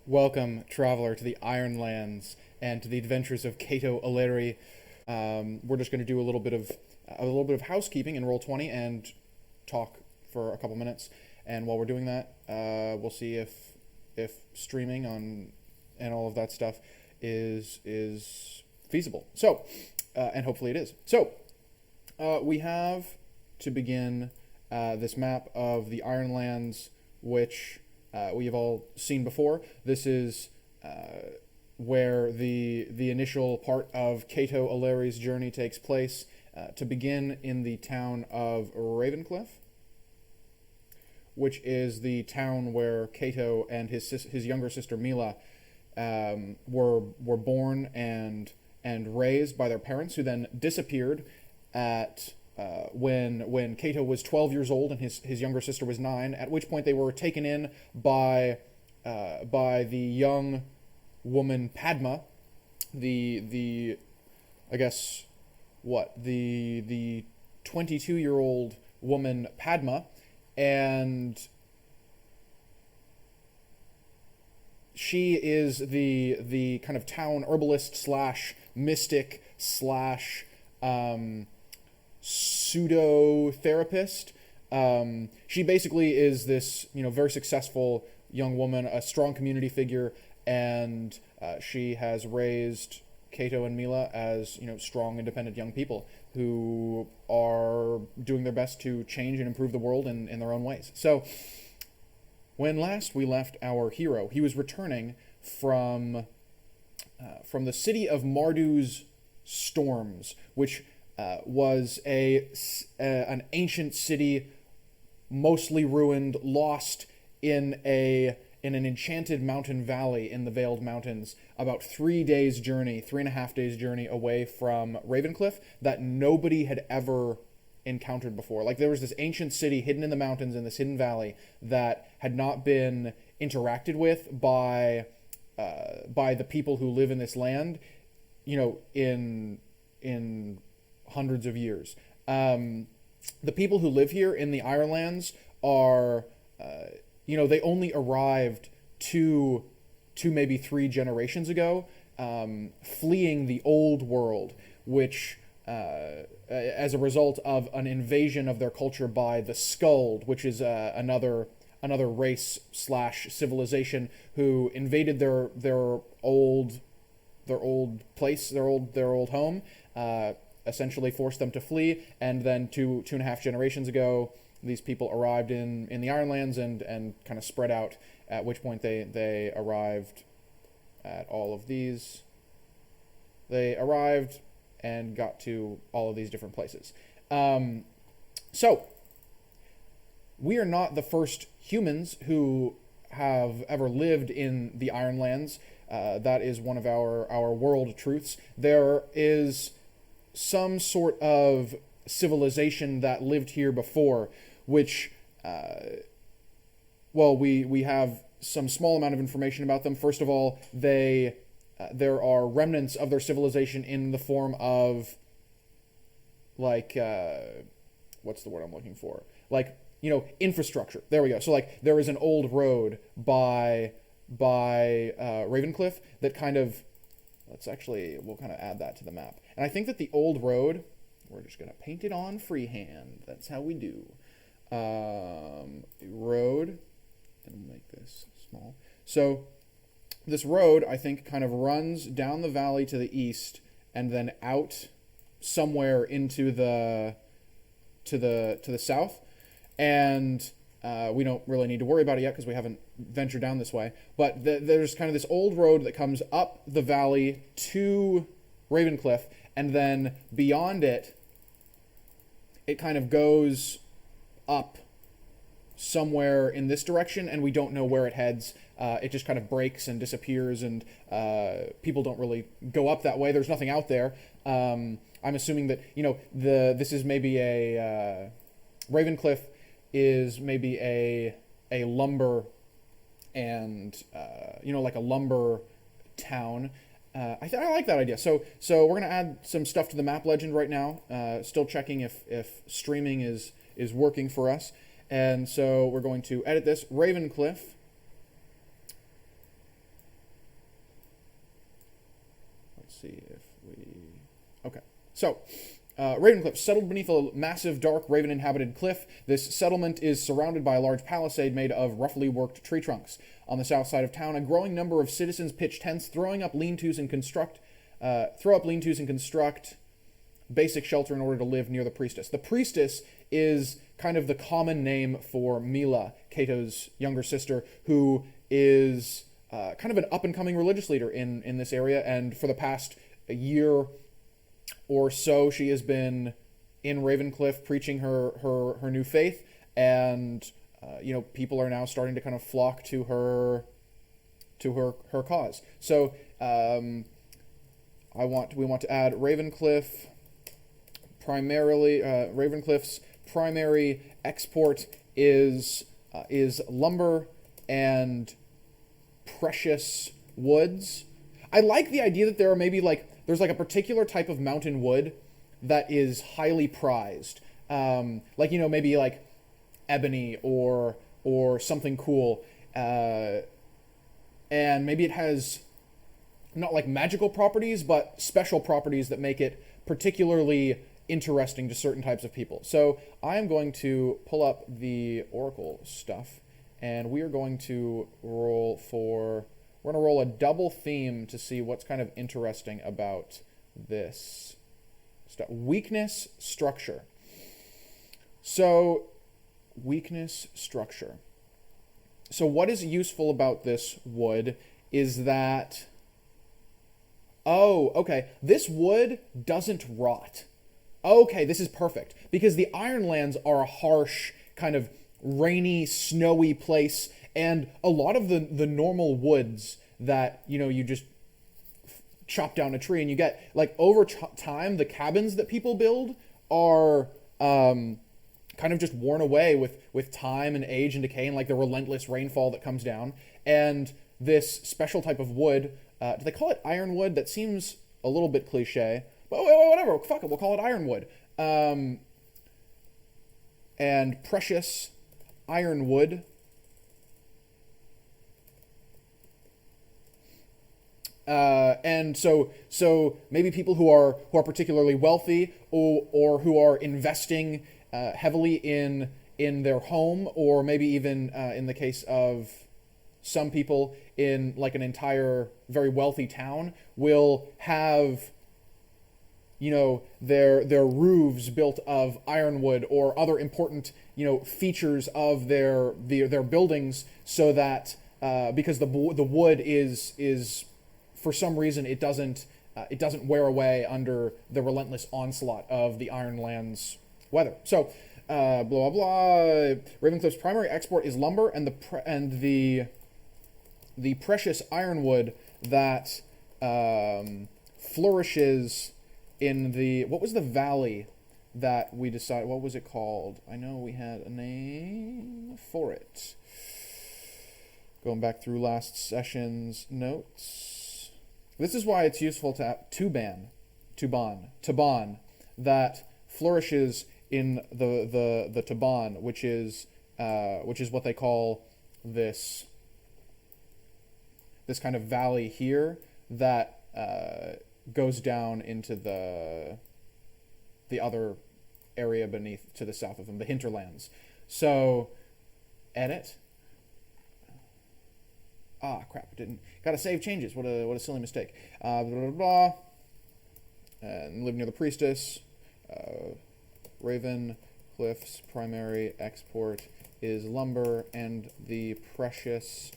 Welcome, traveler, to the Ironlands and to the adventures of Kato Eleri. We're just going to do a little bit of housekeeping in Roll20 and talk for a couple minutes. And while we're doing that, we'll see if streaming on and all of that stuff is feasible. So, and hopefully it is. So, we have to begin this map of the Ironlands, which we have all seen before. This is where the initial part of Kato Eleri's journey takes place, to begin in the town of Ravencliff, which is the town where Kato and his younger sister Mila were born and raised by their parents, who then disappeared at when Kato was 12 years old and his younger sister was 9, at which point they were taken in by the young woman Padma, the 22-year-old woman Padma, and she is the kind of town herbalist slash mystic slash pseudo therapist. She basically is this very successful young woman, a strong community figure, and she has raised Kato and Mila as strong, independent young people who are doing their best to change and improve the world in their own ways. So, when last we left our hero, he was returning from the city of Mardu's Storms, which was an ancient city, mostly ruined, lost in an enchanted mountain valley in the Veiled Mountains, about 3.5 days journey away from Ravencliff, that nobody had ever encountered before. Like, there was this ancient city hidden in the mountains in this hidden valley that had not been interacted with by the people who live in this land, in hundreds of years. The people who live here in the Ironlands are, they only arrived two, maybe 3 generations ago, fleeing the old world, which, as a result of an invasion of their culture by the Skuld, which is another race slash civilization who invaded their old place, their old home, essentially forced them to flee, and then 2.5 generations ago, these people arrived in the Ironlands and kind of spread out, at which point they arrived at all of these. They arrived and got to all of these different places. So, we are not the first humans who have ever lived in the Ironlands. That is one of our world truths. There is some sort of civilization that lived here before, which, we have some small amount of information about them. First of all, there are remnants of their civilization in the form of, what's the word I'm looking for? Infrastructure. There we go. So, there is an old road by Ravencliff that kind of, we'll kind of add that to the map. And I think that the old road, we're just going to paint it on freehand. That's how we do. Road, and we'll make this small. So, this road, I think, kind of runs down the valley to the east and then out somewhere into the south. And we don't really need to worry about it yet because we haven't ventured down this way. But there's kind of this old road that comes up the valley to Ravencliff, and then beyond it, it kind of goes up somewhere in this direction, and we don't know where it heads. It just kind of breaks and disappears, and people don't really go up that way. There's nothing out there. I'm assuming that this is maybe Ravencliff is maybe a lumber and like a lumber town. I like that idea. So we're gonna add some stuff to the map legend right now. Still checking if streaming is working for us. And so we're going to edit this. Ravencliff So, Ravencliff, settled beneath a massive, dark, raven-inhabited cliff. This settlement is surrounded by a large palisade made of roughly worked tree trunks. On the south side of town, a growing number of citizens pitch tents, throw up lean-tos and construct basic shelter in order to live near the priestess. The priestess is kind of the common name for Mila, Kato's younger sister, who is kind of an up-and-coming religious leader in this area, and for the past year or so, she has been in Ravencliff preaching her new faith, and people are now starting to kind of flock to her cause. So we want to add Ravencliff. Primarily, Ravencliff's primary export is lumber and precious woods. I like the idea that there are there's a particular type of mountain wood that is highly prized, maybe like ebony or something cool, and maybe it has not like magical properties, but special properties that make it particularly interesting to certain types of people. So I am going to pull up the Oracle stuff, and we are going to roll a double theme to see what's kind of interesting about this stuff. Weakness, structure. So, weakness, structure. So what is useful about this wood is that, this wood doesn't rot. Okay, this is perfect, because the Ironlands are a harsh, kind of rainy, snowy place, and a lot of the normal woods that, you just chop down a tree and you get, over time, the cabins that people build are kind of just worn away with time and age and decay and, the relentless rainfall that comes down. And this special type of wood, do they call it ironwood? That seems a little bit cliche. But whatever, fuck it, we'll call it ironwood. And precious ironwood. And so maybe people who are particularly wealthy or who are investing heavily in their home, or maybe even in the case of some people in an entire very wealthy town, will have their roofs built of ironwood or other important features of their buildings, so that because the wood is for some reason it doesn't wear away under the relentless onslaught of the Ironlands weather. So blah blah blah. Ravencliff's primary export is lumber and the precious ironwood that flourishes in what was the valley that we decided, what was it called? I know we had a name for it. Going back through last session's notes. This is why it's useful to have Tuban, that flourishes in the Tuban, which is what they call this kind of valley here that goes down into the other area beneath, to the south of them, the hinterlands. So, edit. Crap! Gotta save changes. What a silly mistake. Blah blah blah. And live near the priestess. Ravencliff's primary export is lumber and the precious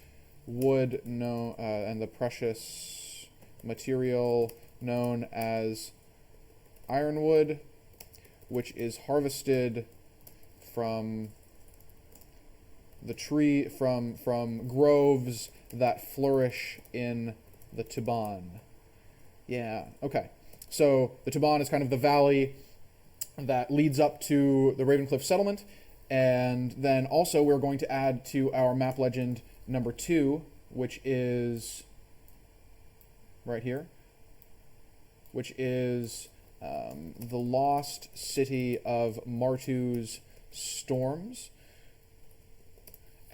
wood and the precious material known as ironwood, which is harvested from the tree from groves that flourish in the Tuban. Yeah, okay. So the Tuban is kind of the valley that leads up to the Ravencliff settlement, and then also we're going to add to our map legend number 2, which is right here, which is the lost city of Martu's Storms.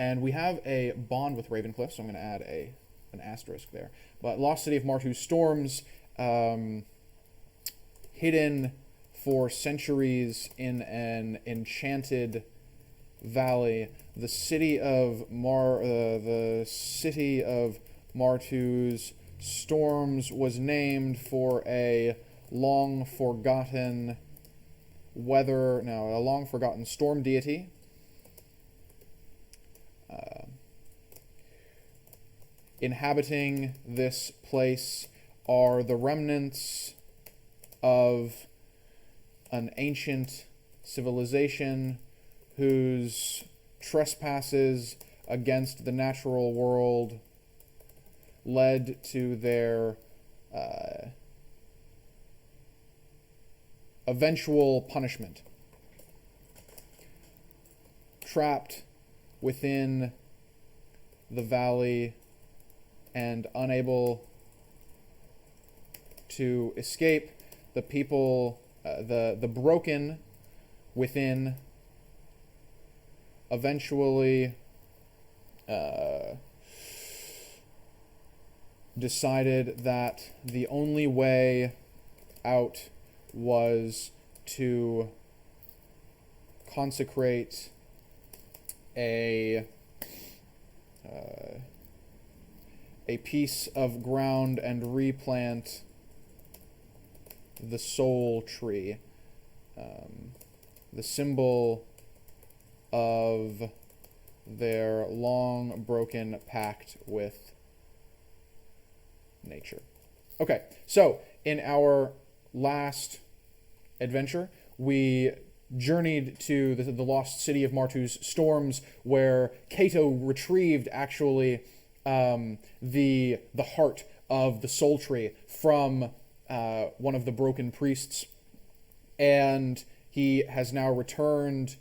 And we have a bond with Ravencliff, so I'm going to add an asterisk there. But lost city of Martu's Storms, hidden for centuries in an enchanted valley. The city of Martu's Storms was named for a long forgotten storm deity. Inhabiting this place are the remnants of an ancient civilization whose trespasses against the natural world led to their eventual punishment. Trapped within the valley and unable to escape, the people, the broken within, eventually decided that the only way out was to consecrate a piece of ground and replant the soul tree, the symbol of their long broken pact with nature. Okay, so in our last adventure, we journeyed to the lost city of Martu's Storms, where Kato retrieved actually the heart of the soul tree from one of the broken priests, and he has now returned,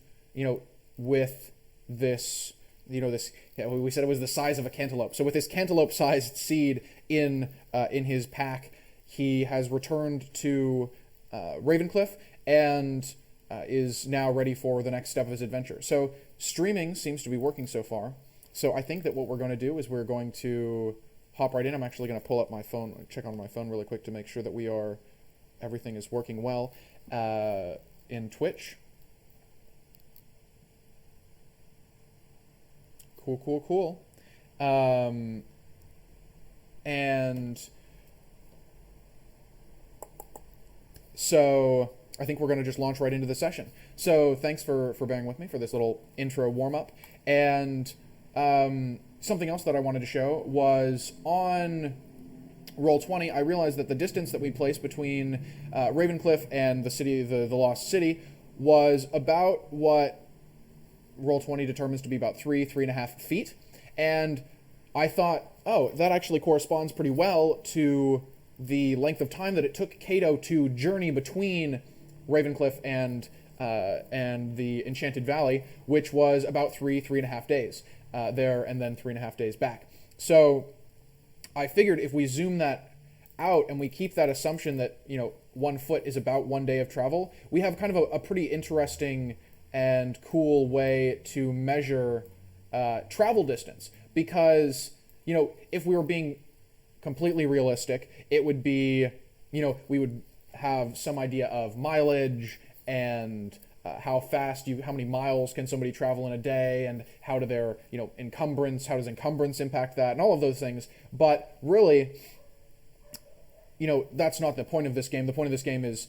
with this, we said it was the size of a cantaloupe. So with this cantaloupe-sized seed in his pack, he has returned to Ravencliff and is now ready for the next step of his adventure. So streaming seems to be working so far. So I think that what we're going to do is we're going to hop right in. I'm actually going to pull up my phone, check on my phone really quick to make sure that everything is working well in Twitch. Cool. And so I think we're going to just launch right into the session. So thanks for bearing with me for this little intro warm-up. And something else that I wanted to show was on Roll20, I realized that the distance that we placed between Ravencliff and the city, the lost city, was about what Roll20 determines to be about 3.5 feet. And I thought, oh, that actually corresponds pretty well to the length of time that it took Kato to journey between Ravencliff and the Enchanted Valley, which was about 3.5 days there, and then 3.5 days back. So I figured if we zoom that out and we keep that assumption that 1 foot is about 1 day of travel, we have kind of a pretty interesting and cool way to measure travel distance. Because if we were being completely realistic, it would be we would have some idea of mileage and how many miles can somebody travel in a day, and how does encumbrance impact that, and all of those things. But really, that's not the point of this game. The point of this game is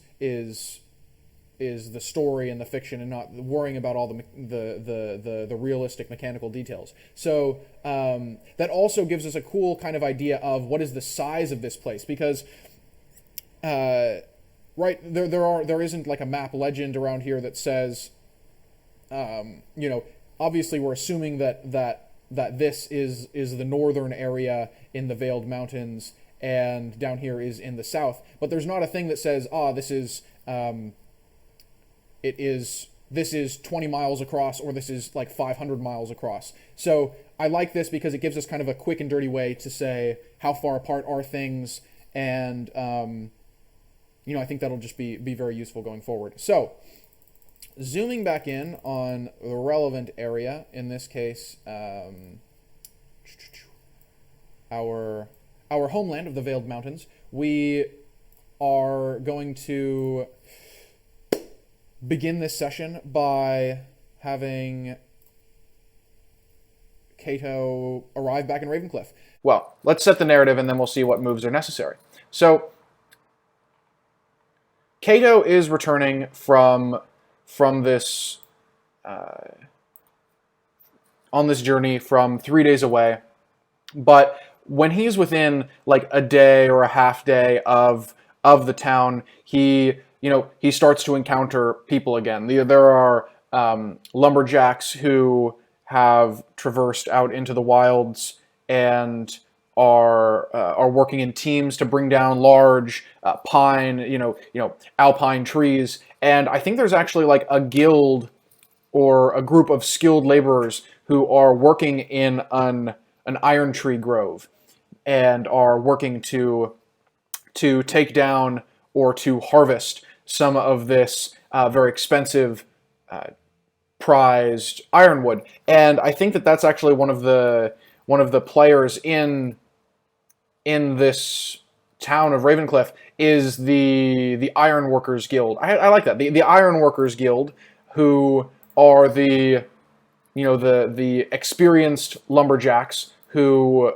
the story and the fiction, and not worrying about all the realistic mechanical details. So that also gives us a cool kind of idea of what is the size of this place, because right, there isn't like a map legend around here that says, obviously we're assuming that this is the northern area in the Veiled Mountains, and down here is in the south. But there's not a thing that says, this is 20 miles across, or this is like 500 miles across. So I like this because it gives us kind of a quick and dirty way to say how far apart are things, and I think that'll just be very useful going forward. So, zooming back in on the relevant area, in this case, our homeland of the Veiled Mountains, we are going to begin this session by having Kato arrive back in Ravencliff. Well, let's set the narrative and then we'll see what moves are necessary. So, Kato is returning from this on this journey from 3 days away, but when he's within like a day or a half day of the town, he starts to encounter people again. There are lumberjacks who have traversed out into the wilds and are working in teams to bring down large pine, alpine trees. And I think there's actually like a guild or a group of skilled laborers who are working in an iron tree grove and are working to take down or to harvest some of this very expensive prized ironwood. And I think that that's actually one of the players in this town of Ravencliff is the Ironworkers Guild. I like that. The Ironworkers Guild, who are the experienced lumberjacks who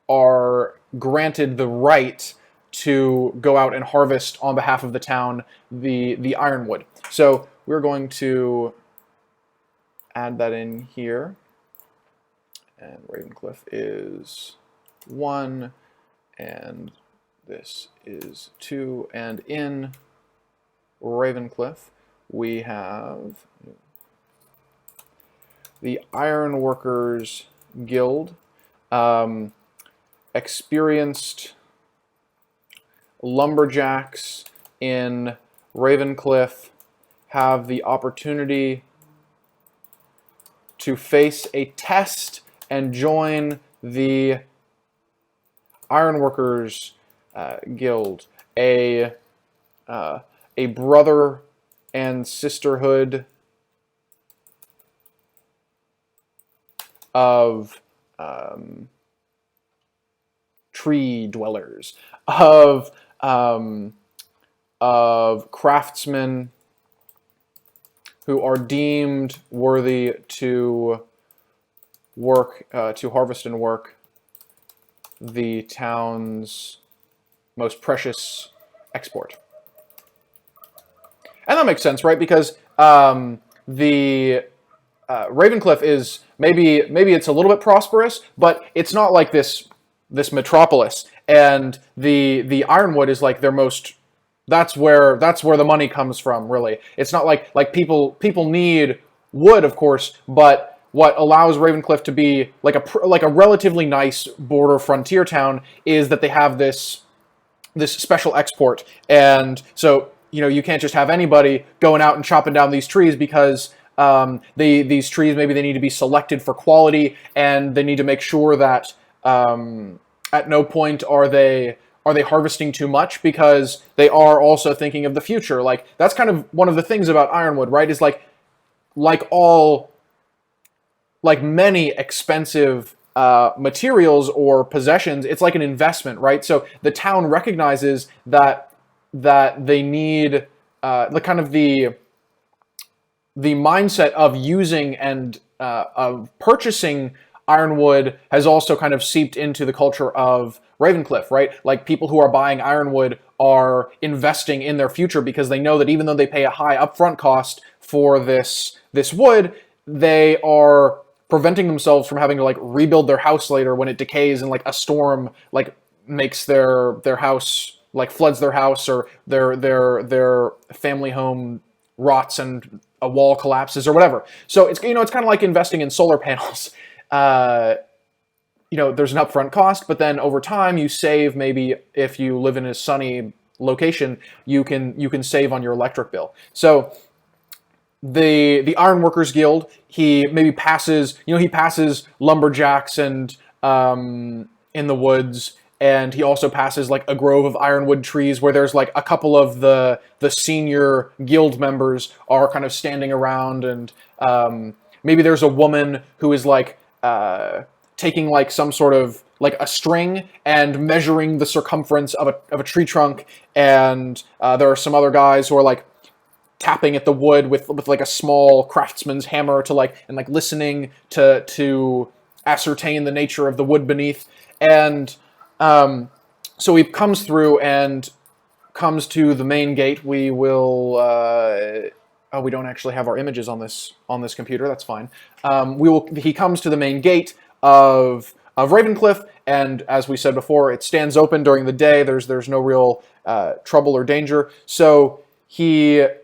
are granted the right to go out and harvest on behalf of the town the ironwood. So we're going to add that in here. And Ravencliff is 1, and this is 2. And in Ravencliff, we have the Ironworkers Guild. Experienced lumberjacks in Ravencliff have the opportunity to face a test and join the Ironworkers Guild, a brother and sisterhood of tree dwellers, of craftsmen who are deemed worthy to work, to harvest and work the town's most precious export. And that makes sense, right? Because the Ravencliff is maybe it's a little bit prosperous, but it's not like this metropolis. And the ironwood is like their most. That's where the money comes from, really. It's not like people need wood, of course, but what allows Ravencliff to be like a relatively nice border frontier town is that they have this special export. And so you can't just have anybody going out and chopping down these trees because these trees, maybe they need to be selected for quality, and they need to make sure that at no point are they harvesting too much, because they are also thinking of the future. Like, that's kind of one of the things about ironwood, right? Is like many expensive materials or possessions, it's like an investment, right? So the town recognizes that they need the mindset of using and of purchasing ironwood has also kind of seeped into the culture of Ravencliff, right? Like, people who are buying ironwood are investing in their future because they know that even though they pay a high upfront cost for this wood, they are preventing themselves from having to like rebuild their house later when it decays and like a storm like makes their house, like floods their house, or their family home rots and a wall collapses or whatever. So it's it's kind of like investing in solar panels. There's an upfront cost, but then over time you save. Maybe if you live in a sunny location, you can save on your electric bill. So the Ironworkers Guild, he maybe passes lumberjacks and in the woods, and he also passes like a grove of ironwood trees where there's like a couple of the senior guild members are kind of standing around, and maybe there's a woman who is like taking like some sort of like a string and measuring the circumference of a tree trunk, and there are some other guys who are like tapping at the wood with like a small craftsman's hammer to like listening to ascertain the nature of the wood beneath. And so he comes through and comes to the main gate. We will. Oh, we don't actually have our images on this computer. That's fine. He comes to the main gate of Ravencliff, and as we said before, it stands open during the day. There's no real trouble or danger. So Kato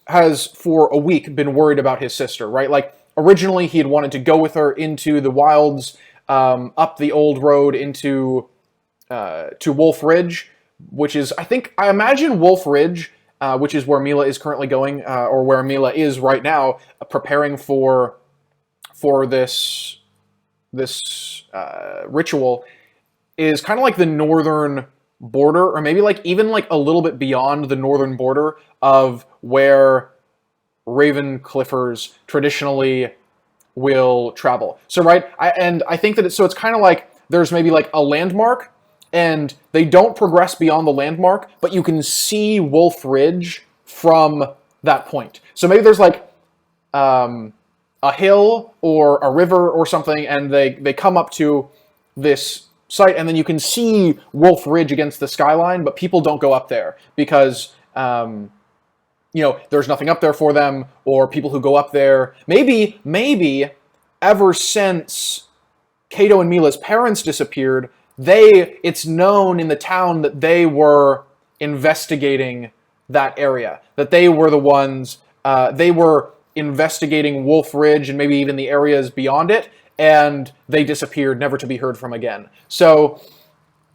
has for a week been worried about his sister, right? Like originally he had wanted to go with her into the wilds, up the old road into to Wolf Ridge, which is I imagine Wolf Ridge, which is where Mila is currently going, or where Mila is right now, preparing for this ritual, is kind of like the northern border, or maybe like even like a little bit beyond the northern border of where Ravencliffers traditionally will travel. So right, I think that it's kind of like there's maybe like a landmark, and they don't progress beyond the landmark, but you can see Wolf Ridge from that point. So maybe there's like a hill or a river or something, and they come up to this site, and then you can see Wolf Ridge against the skyline, but people don't go up there because there's nothing up there for them, or people who go up there maybe ever since Kato and Mila's parents disappeared, it's known in the town that they were investigating that area, that they were the ones, they were investigating Wolf Ridge and maybe even the areas beyond it, and they disappeared, never to be heard from again. So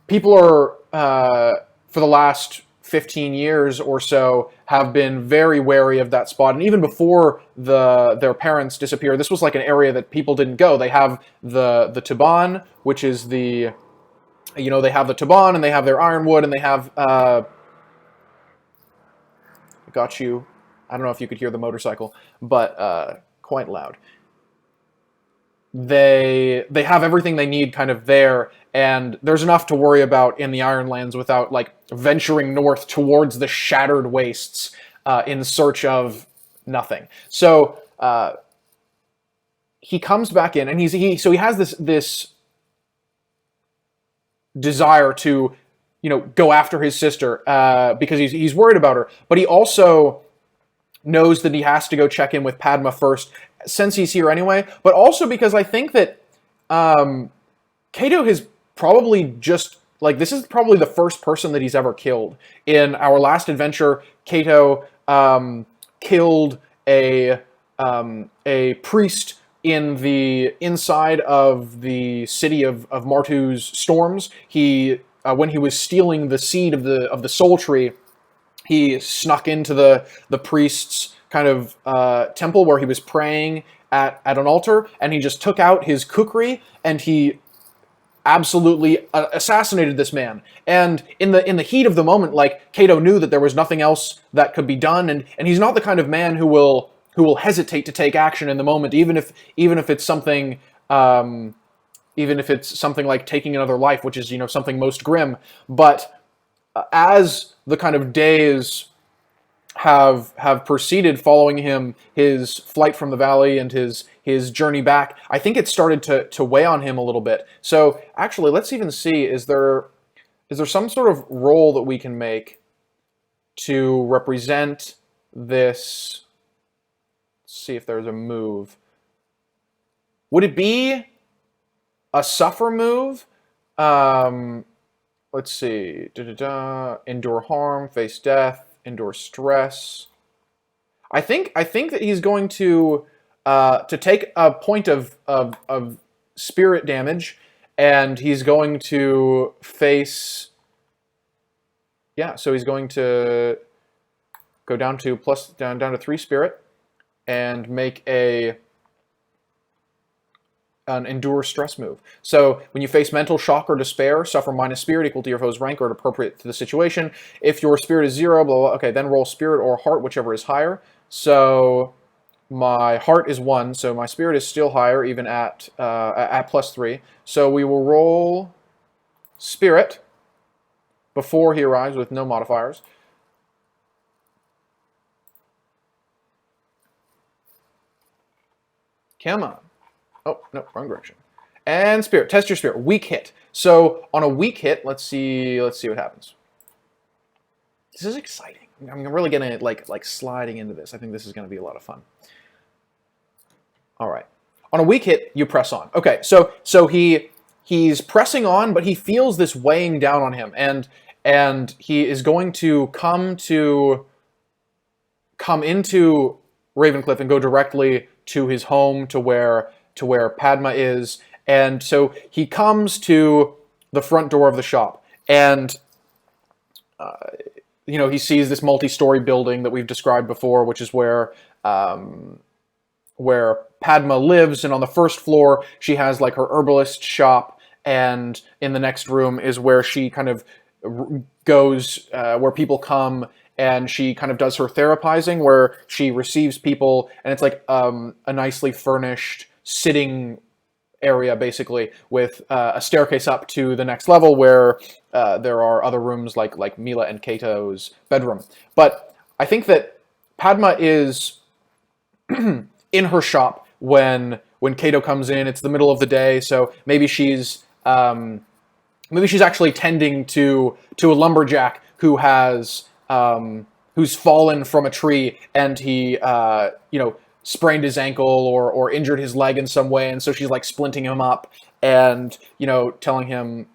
people are, for the last 15 years or so, have been very wary of that spot. And even before their parents disappeared, this was like an area that people didn't go. They have the Taban, which is they have the Taban, and they have their Ironwood, and they have, got you. I don't know if you could hear the motorcycle, but quite loud. They have everything they need kind of there, and there's enough to worry about in the Ironlands without like venturing north towards the shattered wastes in search of nothing. So he comes back in, and he has this desire to go after his sister because he's worried about her, but he also knows that he has to go check in with Padma first, since he's here anyway, but also because I think that Kato has probably just, like, this is probably the first person that he's ever killed. In our last adventure, Kato killed a priest in the inside of the city of Martu's storms. He when he was stealing the seed of the soul tree, he snuck into the priest's kind of temple where he was praying at an altar, and he just took out his kukri, and he absolutely assassinated this man. And in the heat of the moment, like, Kato knew that there was nothing else that could be done, and he's not the kind of man who will hesitate to take action in the moment, even if it's something like taking another life, which is something most grim. But as the kind of days have proceeded following him, his flight from the valley and his journey back, I think it started to weigh on him a little bit. So actually, let's even see, is there some sort of role that we can make to represent this? Let's see if there's a move. Would it be a suffer move? Let's see. Endure harm, face death, endure stress. I think that he's going to take a point of spirit damage, and he's going to face. Yeah, so he's going to go down to down to 3 spirit, and make an endure stress move. So when you face mental shock or despair, suffer minus spirit equal to your foe's rank or appropriate to the situation. If your spirit is 0, blah, blah, okay, then roll spirit or heart, whichever is higher. So my heart is 1, so my spirit is still higher even at +3. So we will roll spirit before he arrives with no modifiers. Come on. Oh, no, wrong direction. And spirit. Test your spirit. Weak hit. So on a weak hit, let's see what happens. This is exciting. I'm really gonna like sliding into this. I think this is gonna be a lot of fun. All right. On a weak hit, you press on. Okay, so he's pressing on, but he feels this weighing down on him, and he is going to come into Ravencliff and go directly to his home, to where Padma is. And so he comes to the front door of the shop, and he sees this multi-story building that we've described before, which is where Padma lives. And on the first floor, she has like her herbalist shop, and in the next room is where she kind of goes, where people come, and she kind of does her therapizing, where she receives people, and it's like a nicely furnished sitting area, basically, with a staircase up to the next level, where there are other rooms like Mila and Kato's bedroom. But I think that Padma is in her shop when Kato comes in. It's the middle of the day, so maybe she's actually tending to a lumberjack who has who's fallen from a tree, and he sprained his ankle or injured his leg in some way, and so she's like splinting him up and telling him,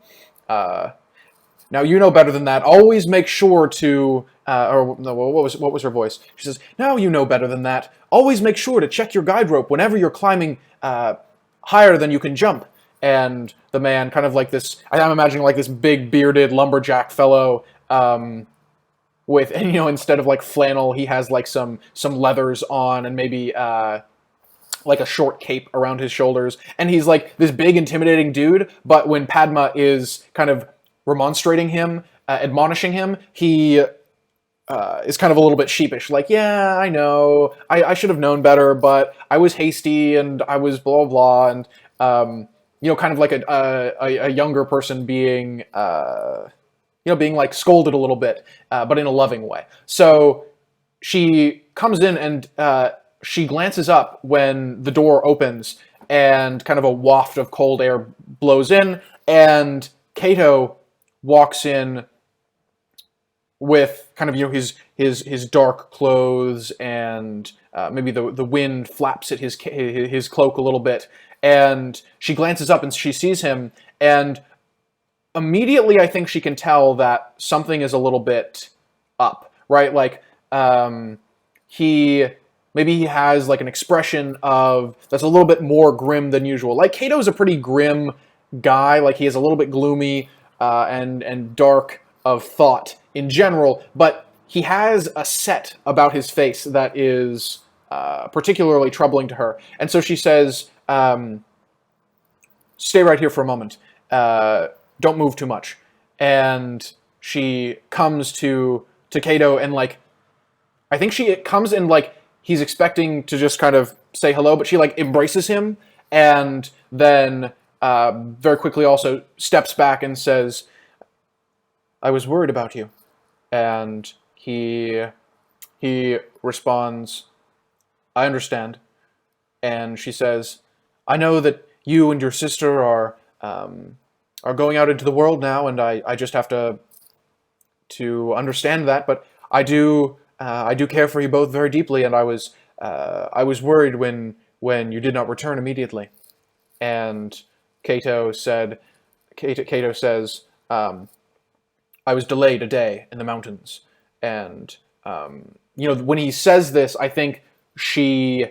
now you know better than that. Always make sure to or no, what was her voice? She says, now you know better than that. Always make sure to check your guide rope whenever you're climbing higher than you can jump. And the man, kind of like this, I'm imagining like this big bearded lumberjack fellow, with, instead of like flannel, he has like some leathers on, and maybe like a short cape around his shoulders. And he's like this big, intimidating dude. But when Padma is kind of remonstrating him, admonishing him, he is kind of a little bit sheepish. Like, yeah, I know, I should have known better, but I was hasty and I was blah, blah, and kind of like a younger person being being like scolded a little bit, but in a loving way. So she comes in, and she glances up when the door opens, and kind of a waft of cold air blows in, and Kato walks in with kind of his dark clothes, and maybe the wind flaps at his cloak a little bit, and she glances up and she sees him, and immediately I think she can tell that something is a little bit up, right? Like he has like an expression that's a little bit more grim than usual. Like Kato's a pretty grim guy, like he is a little bit gloomy and dark of thought in general, but he has a set about his face that is particularly troubling to her. And so she says, stay right here for a moment. Don't move too much. And she comes to Kato, and like, I think she comes in like he's expecting to just kind of say hello, but she like embraces him, and then very quickly also steps back and says, I was worried about you. And he responds, I understand. And she says, I know that you and your sister are going out into the world now, and I just have to understand that, but I do care for you both very deeply, and I was worried when you did not return immediately. And Kato says, I was delayed a day in the mountains. And when he says this, I think she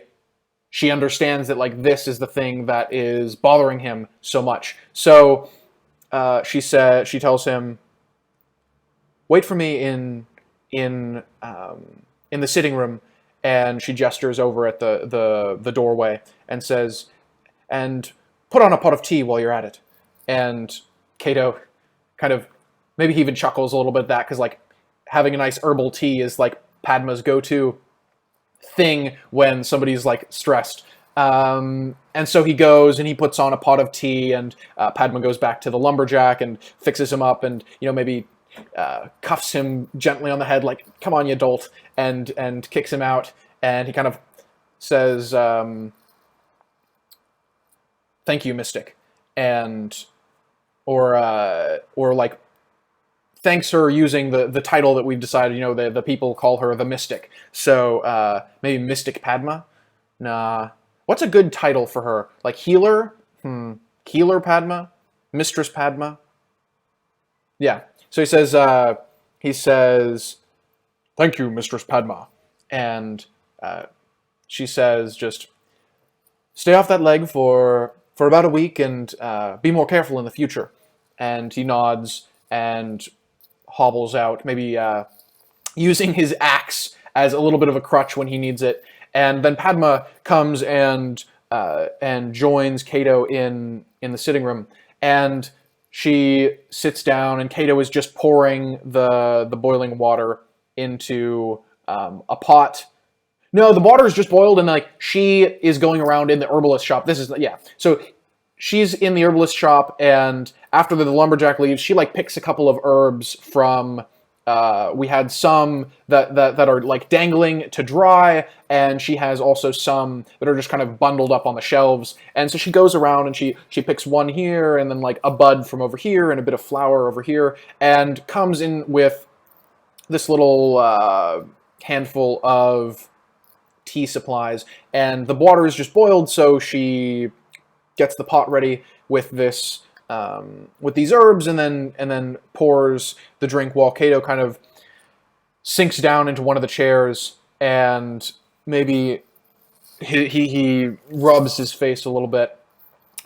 understands that like this is the thing that is bothering him so much. So she tells him, wait for me in the sitting room, and she gestures over at the doorway and says, and put on a pot of tea while you're at it. And Kato kind of, maybe he even chuckles a little bit at that, because like having a nice herbal tea is like Padma's go-to thing when somebody's like stressed. And so he goes and he puts on a pot of tea, and Padma goes back to the lumberjack and fixes him up, and maybe cuffs him gently on the head, like, come on, you dolt, and kicks him out. And he kind of says, thank you, Mystic, and or like thanks her using the title that we've decided. The people call her the Mystic, so maybe Mystic Padma. Nah, what's a good title for her? Like healer? Healer Padma, Mistress Padma. Yeah. So he says, thank you, Mistress Padma, and she says, just stay off that leg for about a week and be more careful in the future. And he nods and hobbles out, maybe using his axe as a little bit of a crutch when he needs it. And then Padma comes and joins Kato in the sitting room, and she sits down, and Kato is just pouring the boiling water into a pot. No, the water is just boiled, and like she is going around in the herbalist shop. So she's in the herbalist shop, and after the lumberjack leaves, she like picks a couple of herbs from. We had some that are like dangling to dry, and she has also some that are just kind of bundled up on the shelves. And so she goes around and she picks one here, and then like a bud from over here, and a bit of flour over here, and comes in with this little handful of tea supplies. And the water is just boiled, so she gets the pot ready with this. With these herbs, and then pours the drink while Kato kind of sinks down into one of the chairs, and maybe he rubs his face a little bit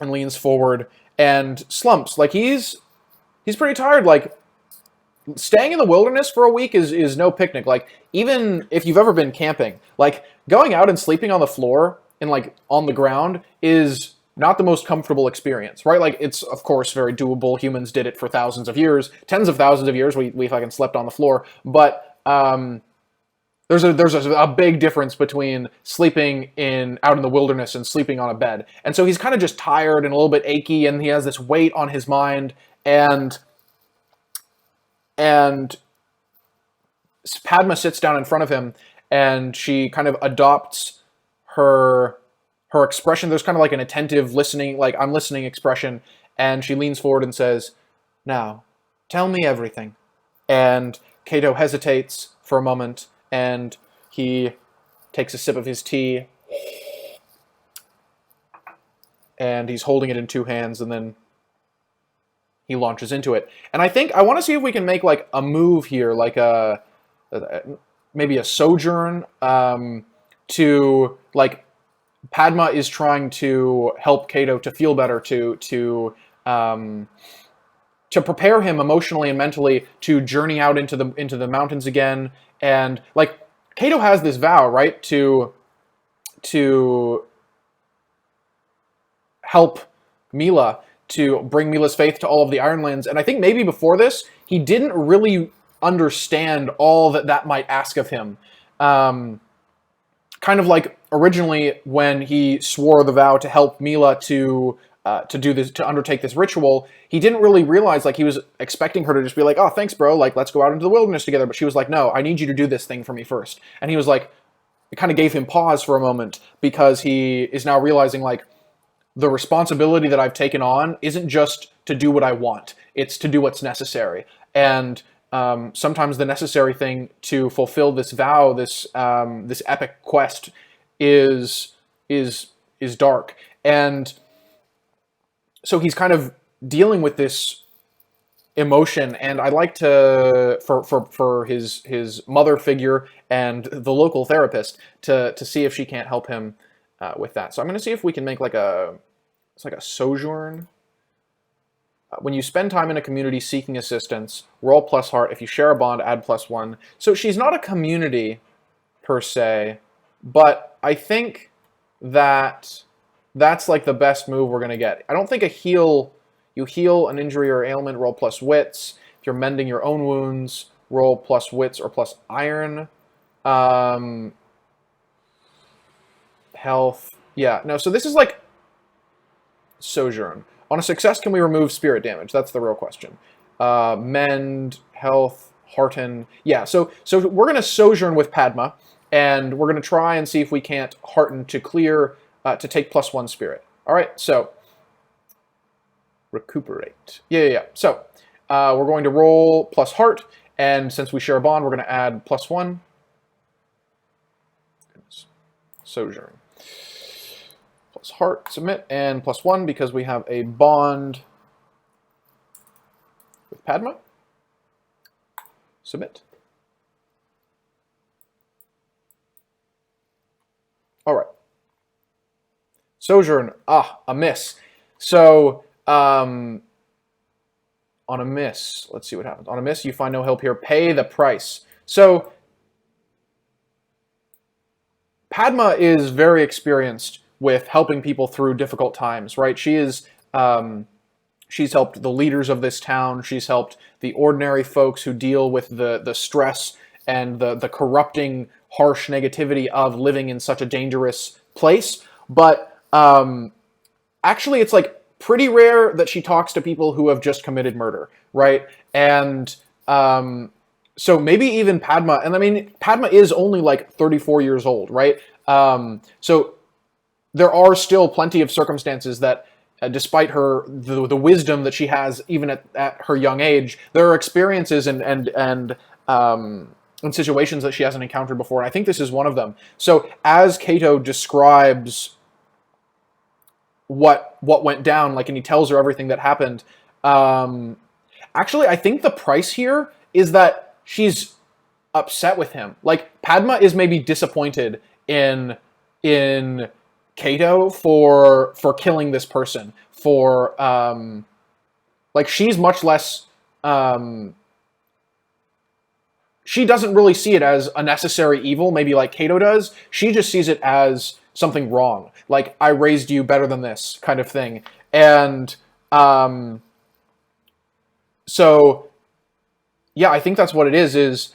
and leans forward and slumps. Like he's pretty tired. Like staying in the wilderness for a week is no picnic. Like even if you've ever been camping, like going out and sleeping on the floor and like on the ground is not the most comfortable experience, right? Like, it's, of course, very doable. Humans did it for thousands of years, tens of thousands of years. We fucking slept on the floor. But there's a big difference between sleeping out in the wilderness and sleeping on a bed. And so he's kind of just tired and a little bit achy, and he has this weight on his mind. And Padma sits down in front of him, and she kind of adopts her expression. There's kind of like an attentive listening, like I'm listening expression, and she leans forward and says, now, tell me everything. And Kato hesitates for a moment, and he takes a sip of his tea, and he's holding it in two hands, and then he launches into it. And I want to see if we can make like a move here, like maybe a sojourn, to like, Padma is trying to help Kato to feel better, to prepare him emotionally and mentally to journey out into the mountains again. And like Kato has this vow, right, to help Mila, to bring Mila's faith to all of the Ironlands. And I think maybe before this, he didn't really understand all that might ask of him. Kind of like originally when he swore the vow to help Mila to do this, to undertake this ritual, he didn't really realize, like, he was expecting her to just be like, oh, thanks, bro, like, let's go out into the wilderness together. But she was like, no, I need you to do this thing for me first. And he was like, it kind of gave him pause for a moment, because he is now realizing, like, the responsibility that I've taken on isn't just to do what I want, it's to do what's necessary. And sometimes the necessary thing to fulfill this vow, this epic quest, is dark. And so he's kind of dealing with this emotion, and I like to, for his mother figure and the local therapist, to see if she can't help him with that. So I'm going to see if we can make like it's like a sojourn. When you spend time in a community seeking assistance, roll plus heart. If you share a bond, add +1. So she's not a community, per se, but I think that's like the best move we're going to get. I don't think you heal an injury or ailment, roll plus wits. If you're mending your own wounds, roll plus wits or plus iron. Health. Yeah, no, so this is like sojourn. On a success, can we remove spirit damage? That's the real question. Mend, health, hearten. Yeah, so we're going to sojourn with Padma, and we're going to try and see if we can't hearten to clear, to take +1 spirit. All right, so recuperate. Yeah. So we're going to roll plus heart, and since we share a bond, we're going to add +1. Goodness. Sojourn. Plus heart, submit, and +1 because we have a bond with Padma. Submit. All right. Sojourn, a miss. So, on a miss, let's see what happens. On a miss, you find no help here. Pay the price. So, Padma is very experienced with helping people through difficult times, right? She is, she's helped the leaders of this town. She's helped the ordinary folks who deal with the stress and the corrupting, harsh negativity of living in such a dangerous place. But actually, it's like pretty rare that she talks to people who have just committed murder, right? And so maybe even Padma, and I mean, Padma is only like 34 years old, right? So there are still plenty of circumstances that, despite the wisdom that she has even at her young age, there are experiences and situations that she hasn't encountered before, and I think this is one of them. So as Kato describes what went down, like, and he tells her everything that happened, actually, I think the price here is that she's upset with him. Like, Padma is maybe disappointed in Kato for killing this person, for like, she's much less she doesn't really see it as a necessary evil, maybe like Kato does. She just sees it as something wrong. Like, I raised you better than this kind of thing. And so, yeah, I think that's what it is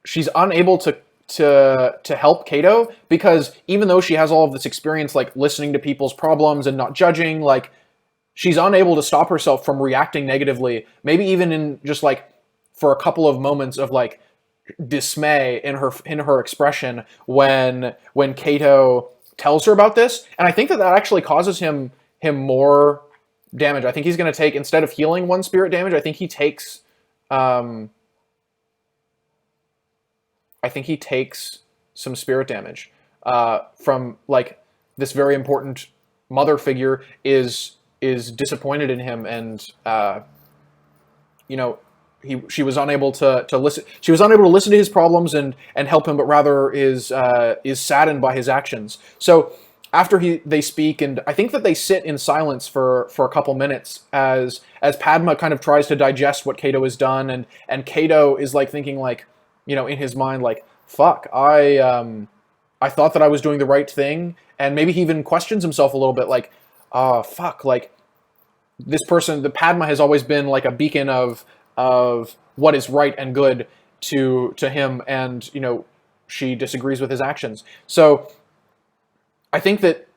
she's unable to help Kato, because even though she has all of this experience, like, listening to people's problems and not judging, like, she's unable to stop herself from reacting negatively, maybe even in just, like, for a couple of moments of, like, dismay in her expression when Kato tells her about this. And I think that actually causes him more damage. I think he's going to take, instead of healing 1 spirit damage, I think he takes some spirit damage from, like, this very important mother figure is disappointed in him, and you know, she was unable to listen. She was unable to listen to his problems and help him, but rather is saddened by his actions. So after they speak, and I think that they sit in silence for a couple minutes as Padma kind of tries to digest what Kato has done, and Kato is, like, thinking, like, you know, in his mind, like, fuck, I thought that I was doing the right thing, and maybe he even questions himself a little bit, like, fuck, like, this person, the Padma, has always been like a beacon of what is right and good to him, and, you know, she disagrees with his actions. So I think that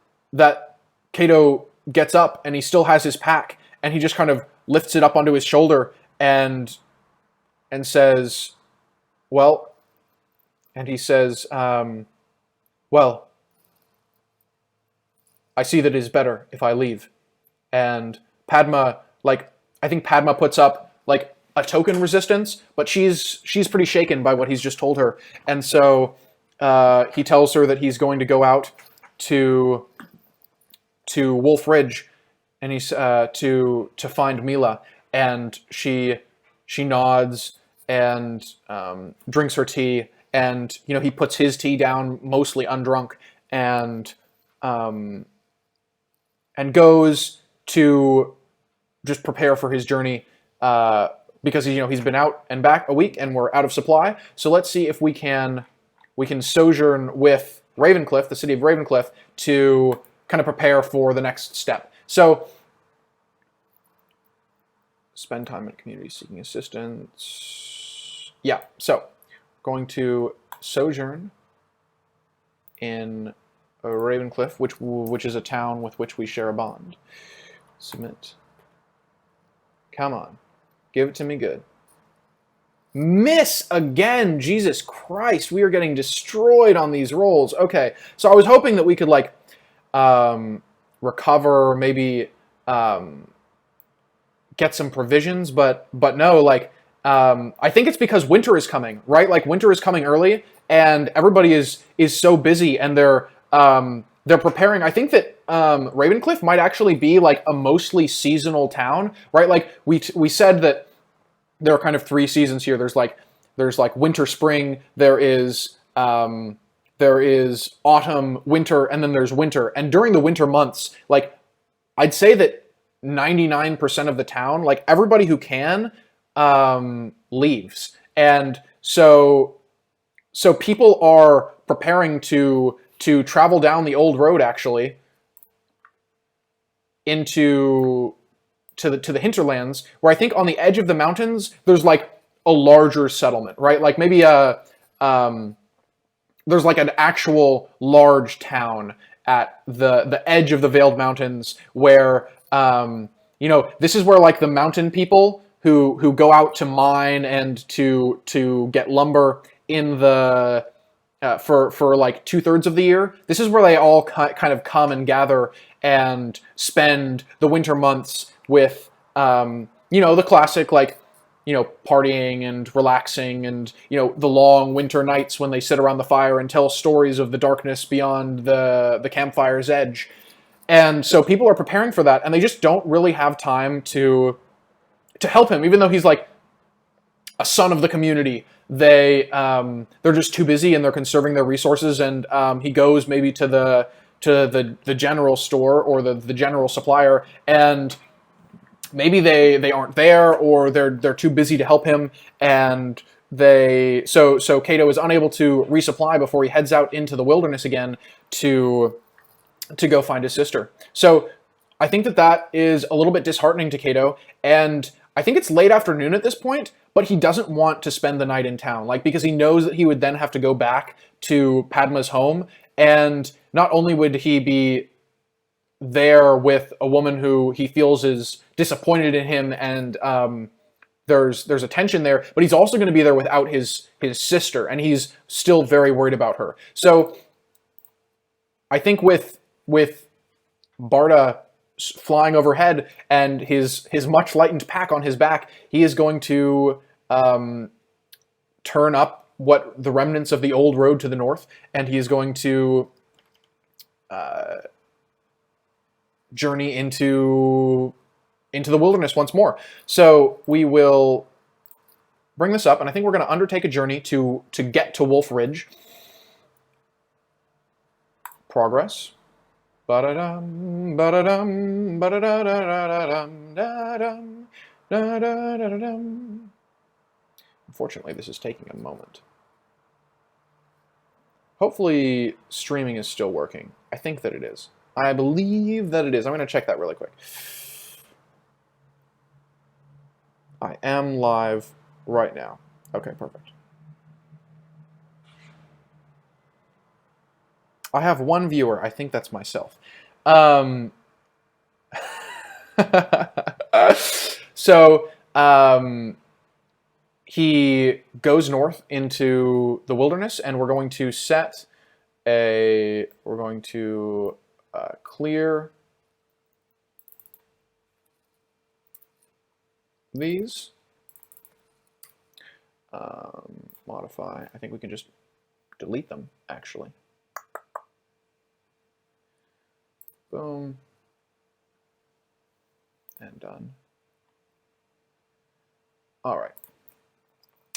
Kato gets up, and he still has his pack, and he just kind of lifts it up onto his shoulder and says, well, and he says, well, I see that it is better if I leave. And Padma, like, I think Padma puts up, like, a token resistance, but she's pretty shaken by what he's just told her. And so he tells her that he's going to go out to Wolf Ridge, and he's to find Mila. And she nods and drinks her tea, and, you know, he puts his tea down, mostly undrunk, and goes to just prepare for his journey, because, you know, he's been out and back a week, and we're out of supply. So let's see if we can sojourn with Ravencliff, the city of Ravencliff, to kind of prepare for the next step. So spend time in community seeking assistance. Yeah, so going to sojourn in Ravencliff, which is a town with which we share a bond. Submit. Come on. Give it to me good. Miss again! Jesus Christ, we are getting destroyed on these rolls. Okay, so I was hoping that we could, like, recover, maybe get some provisions, but no, like I think it's because winter is coming, right? Like winter is coming early, and everybody is so busy, and they're preparing. I think that Ravencliff might actually be like a mostly seasonal town, right? Like we said that there are kind of 3 seasons here. There's like winter, spring. There is autumn, winter, and then there's winter. And during the winter months, like I'd say that 99% of the town, like everybody who can, leaves. And so people are preparing to travel down the old road actually into the hinterlands, where I think on the edge of the mountains there's like a larger settlement, right? Like maybe there's like an actual large town at the edge of the Veiled Mountains where this is where like the mountain people who go out to mine and to get lumber in the for like 2/3 of the year. This is where they all kind of come and gather and spend the winter months with the classic like partying and relaxing, and the long winter nights when they sit around the fire and tell stories of the darkness beyond the campfire's edge. And so people are preparing for that, and they just don't really have time to help him, even though he's like a son of the community. They're just too busy, and they're conserving their resources. And he goes maybe to the general store or the general supplier, and maybe they aren't there, or they're too busy to help him, and so Kato is unable to resupply before he heads out into the wilderness again to go find his sister. So I think that is a little bit disheartening to Kato, and I think it's late afternoon at this point, but he doesn't want to spend the night in town, like because he knows that he would then have to go back to Padma's home, and not only would he be there with a woman who he feels is disappointed in him, and there's a tension there, but he's also going to be there without his sister, and he's still very worried about her. So I think with Barda flying overhead and his much lightened pack on his back, he is going to turn up what the remnants of the old road to the north, and he is going to journey into the wilderness once more. So we will bring this up, and I think we're going to undertake a journey to get to Wolf Ridge. Progress. Ba-da-dum, ba-da-dum, ba-da-da-da-da-dum, da-dum, da-da-da-da-dum. Unfortunately, this is taking a moment. Hopefully, streaming is still working. I think that it is. I believe that it is. I'm going to check that really quick. I am live right now. Okay, perfect. I have one viewer. I think that's myself. So he goes north into the wilderness, and we're going to clear these. Modify. I think we can just delete them, actually. Boom. And done. All right.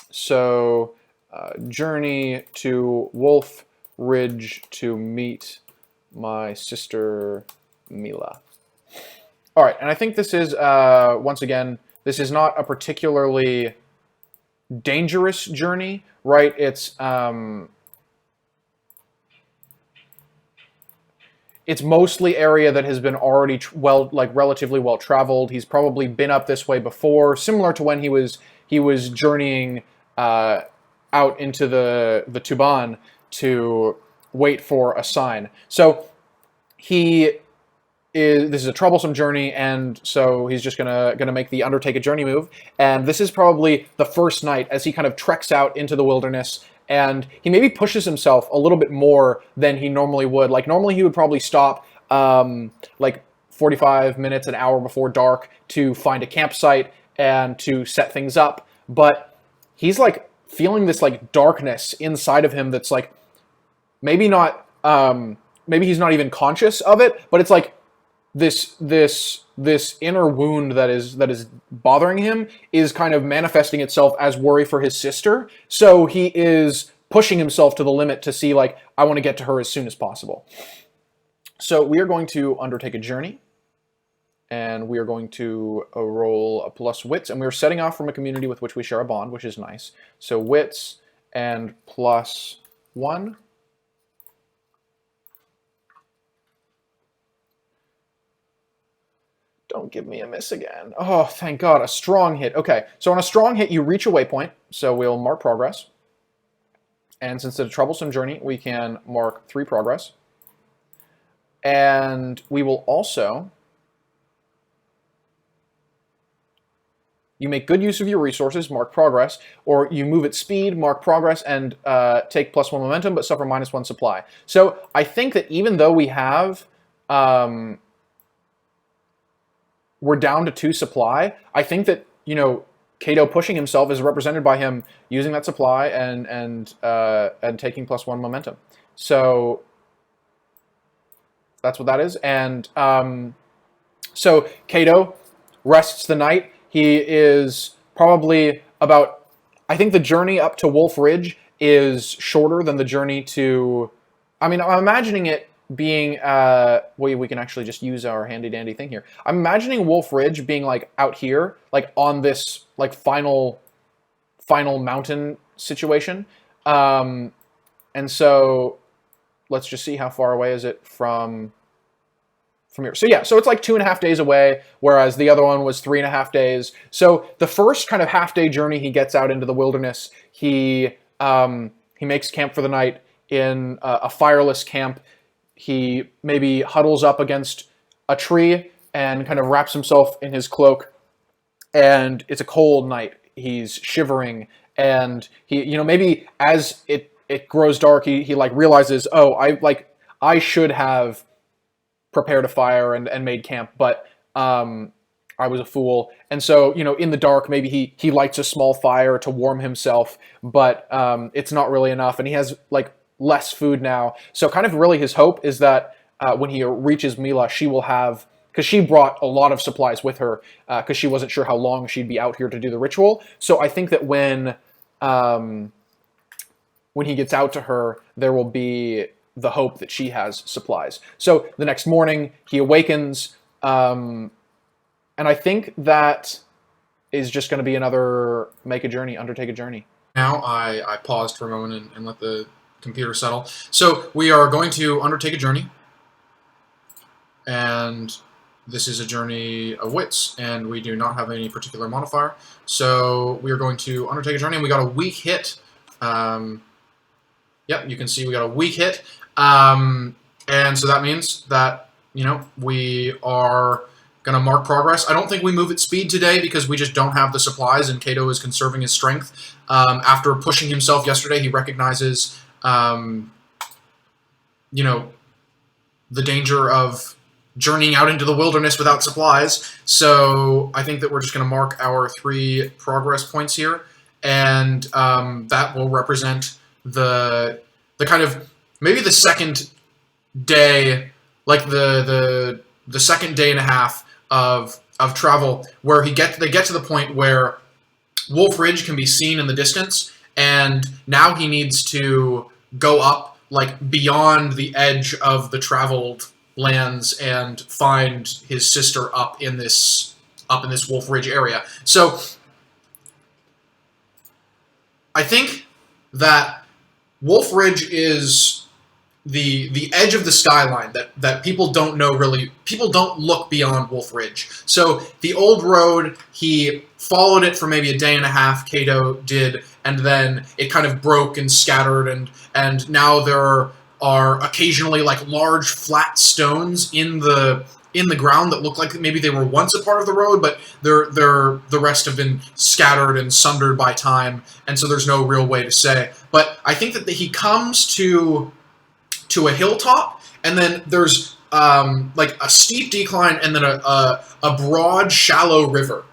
So, journey to Wolf Ridge to meet my sister Mila. All right, and I think this is, once again, this is not a particularly dangerous journey, right? It's mostly area that has been already relatively well traveled. He's probably been up this way before, similar to when he was journeying out into the Tuban to wait for a sign. So this is a troublesome journey, and so he's just gonna undertake a journey move. And this is probably the first night as he kind of treks out into the wilderness, and he maybe pushes himself a little bit more than he normally would. Like normally he would probably stop 4 45 minutes, an hour before dark to find a campsite and to set things up. But he's like feeling this like darkness inside of him that's like maybe not maybe he's not even conscious of it, but it's like this inner wound that is bothering him is kind of manifesting itself as worry for his sister. So he is pushing himself to the limit to see, like, I want to get to her as soon as possible. So we are going to undertake a journey, and we are going to roll a plus wits, and we're setting off from a community with which we share a bond, which is nice. So wits and plus 1. Don't give me a miss again. Oh, thank God, a strong hit. Okay, so on a strong hit, you reach a waypoint, so we'll mark progress. And since it's a troublesome journey, we can mark 3 progress. And we will also... You make good use of your resources, mark progress, or you move at speed, mark progress, and take +1 momentum, but suffer -1 supply. So I think that even though we have... we're down to 2 supply, I think that, you know, Kato pushing himself is represented by him using that supply and taking +1 momentum. So that's what that is. And so Kato rests the night. He is probably about, I think the journey up to Wolf Ridge is shorter than the journey to, I mean, I'm imagining it being, we can actually just use our handy dandy thing here. I'm imagining Wolf Ridge being like out here, like on this like final mountain situation. And so let's just see how far away is it from here. So yeah, so it's like 2.5 days away, whereas the other one was 3.5 days. So the first kind of half-day journey, he gets out into the wilderness. He makes camp for the night in a fireless camp. He maybe huddles up against a tree and kind of wraps himself in his cloak. And it's a cold night. He's shivering, and he, you know, maybe as it grows dark, he like realizes, oh, I should have prepared a fire and made camp, but I was a fool. And so, you know, in the dark, maybe he lights a small fire to warm himself, but it's not really enough, and he has like less food now. So kind of really his hope is that when he reaches Mila, she will have, because she brought a lot of supplies with her, because she wasn't sure how long she'd be out here to do the ritual. So I think that when he gets out to her, there will be the hope that she has supplies. So the next morning, he awakens, and I think that is just going to be another undertake a journey. Now I paused for a moment and let the computer settle. So we are going to undertake a journey, and this is a journey of wits, and we do not have any particular modifier. So we are going to undertake a journey, and we got a weak hit. Yep, you can see we got a weak hit. And so that means that, you know, we are going to mark progress. I don't think we move at speed today because we just don't have the supplies, and Kato is conserving his strength. After pushing himself yesterday, he recognizes, you know, the danger of journeying out into the wilderness without supplies. So I think that we're just going to mark our 3 progress points here, and that will represent the kind of maybe the second day, like the second day and a half of travel, where they get to the point where Wolf Ridge can be seen in the distance, and now he needs to go up like beyond the edge of the traveled lands and find his sister up in this Wolf Ridge area. So I think that Wolf Ridge is the edge of the skyline that people don't know really. People don't look beyond Wolf Ridge. So the old road, he followed it for maybe a day and a half, Kato did, and then it kind of broke and scattered, and now there are occasionally like large flat stones in the ground that look like maybe they were once a part of the road, but the rest have been scattered and sundered by time, and so there's no real way to say. But I think that he comes to a hilltop, and then there's like a steep decline and then a broad, shallow river.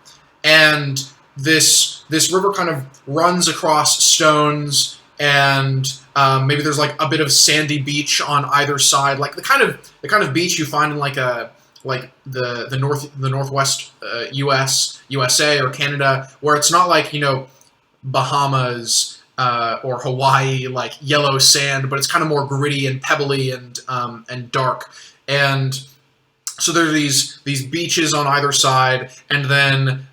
And this river kind of runs across stones, and maybe there's like a bit of sandy beach on either side, like the kind of beach you find in like the northwest USA or Canada, where it's not like, you know, Bahamas or Hawaii, like yellow sand, but it's kind of more gritty and pebbly and dark. And so there are these beaches on either side, and then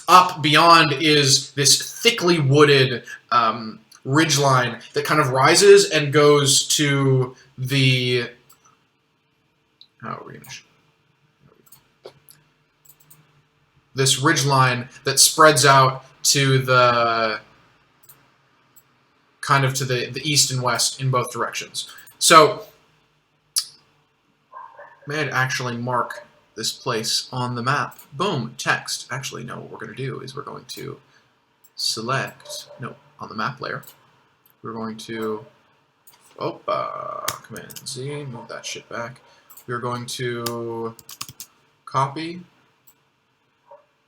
up beyond is this thickly wooded ridgeline that kind of rises and goes to the... this ridgeline that spreads out to the kind of to the east and west in both directions. So may I actually mark this place on the map. Boom, text. Actually, no, what we're going to do is we're going to select, no, on the map layer, we're going to, Command Z, move that shit back. We're going to copy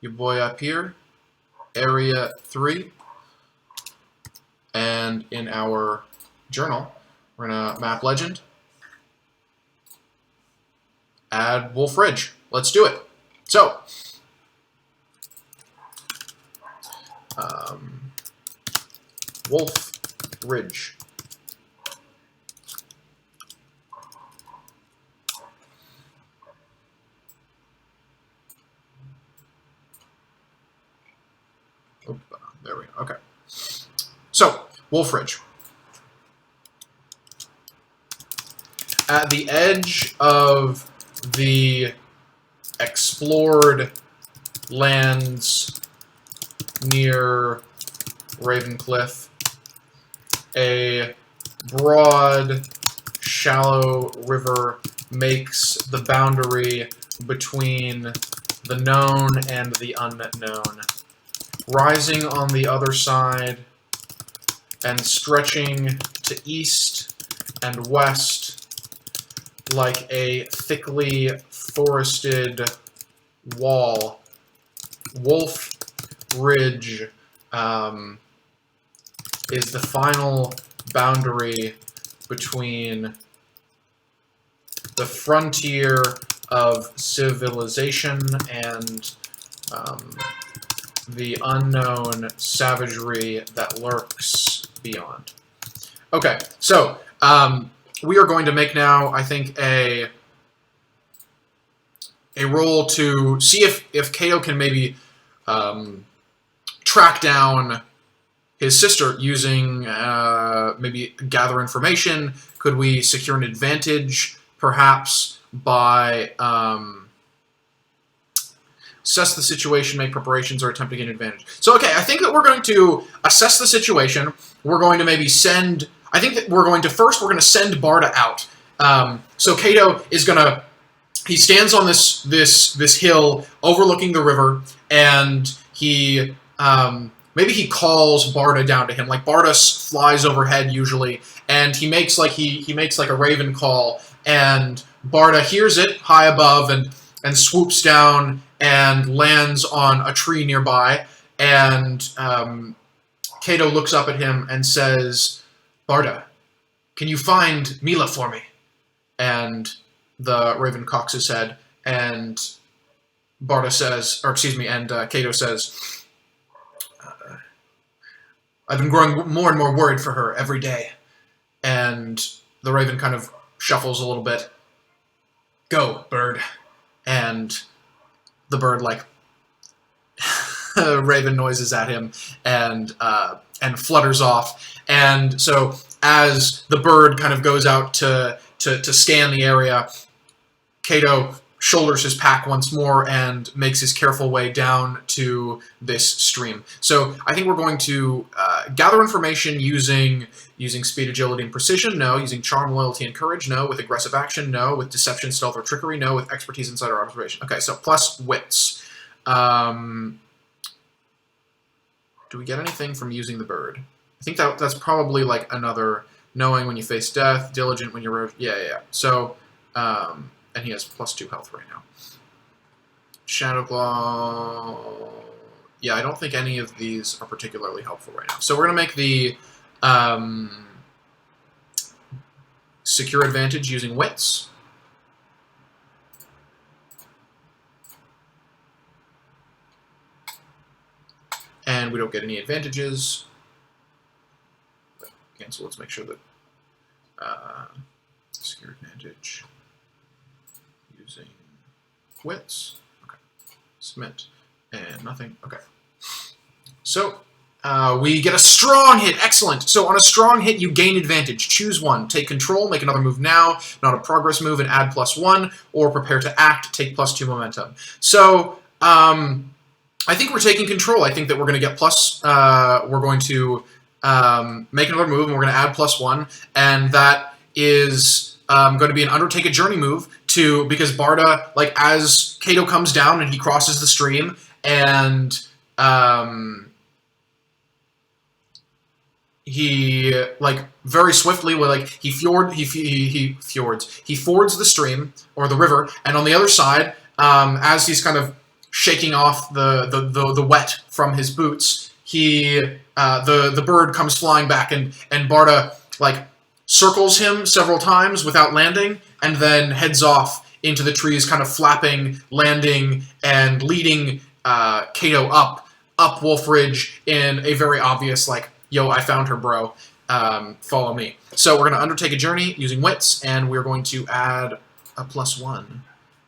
your boy up here, area 3, and in our journal, we're going to map legend, add Wolf Ridge. Let's do it. So, Wolf Ridge. There we go. Okay. So, Wolf Ridge. At the edge of the explored lands near Ravencliff, a broad, shallow river makes the boundary between the known and the unknown. Rising on the other side and stretching to east and west like a thickly forested wall, Wolf Ridge is the final boundary between the frontier of civilization and the unknown savagery that lurks beyond. Okay, so we are going to make now, I think, a roll to see if Kato can maybe track down his sister using maybe gather information. Could we secure an advantage, perhaps, by assess the situation, make preparations, or attempt to gain advantage? So, okay, I think that we're going to assess the situation. We're going to maybe send... I think that we're going to send Barda out. So Kato is going to... He stands on this hill overlooking the river, and he... maybe he calls Barda down to him. Like, Barda flies overhead usually, and he makes like a raven call, and Barda hears it high above and swoops down and lands on a tree nearby, and Kato looks up at him and says, "Barda, can you find Mila for me?" And the raven cocks his head, and Barda says, or excuse me, and Kato says, "I've been growing more and more worried for her every day." And the raven kind of shuffles a little bit. "Go, bird." And the bird, like, raven noises at him and flutters off. And so as the bird kind of goes out to scan the area, Kato shoulders his pack once more and makes his careful way down to this stream. So I think we're going to gather information using speed, agility, and precision, no. Using charm, loyalty, and courage, no. With aggressive action, no. With deception, stealth, or trickery, no. With expertise, insight, or observation. Okay, so plus wits. Do we get anything from using the bird? I think that's probably like another knowing when you face death, diligent when you're... Yeah. So And he has +2 health right now. Shadowglaw... Yeah, I don't think any of these are particularly helpful right now. So we're going to make the secure advantage using wits. And we don't get any advantages. Okay, so let's make sure that secure advantage using wits. Okay, submit and nothing. Okay, so we get a strong hit. Excellent. So on a strong hit, you gain advantage. Choose one. Take control. Make another move now. Not a progress move, and add +1. Or prepare to act. Take +2 momentum. So I think we're taking control. I think that we're going to get we're going to make another move, and we're going to add +1, and that is going to be an undertake a journey move because Barda, like, as Kato comes down and he crosses the stream, and he, like, very swiftly, he fords the stream or the river, and on the other side, as he's kind of shaking off the wet from his boots, the bird comes flying back, and Barda, like, circles him several times without landing, and then heads off into the trees, kind of flapping, landing, and leading Kato up Wolf Ridge in a very obvious, like, yo, I found her, bro. Follow me. So we're going to undertake a journey using wits, and we're going to add a +1.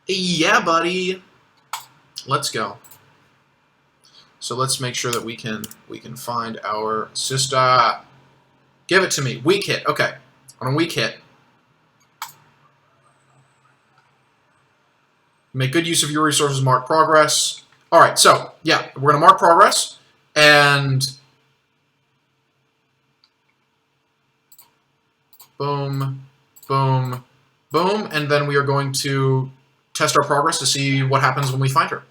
Yeah, buddy. Let's go. So let's make sure that we can find our sister. Give it to me. Weak hit. Okay. On a weak hit, make good use of your resources. Mark progress. All right. So yeah, we're gonna mark progress, and boom, boom, boom, and then we are going to test our progress to see what happens when we find her.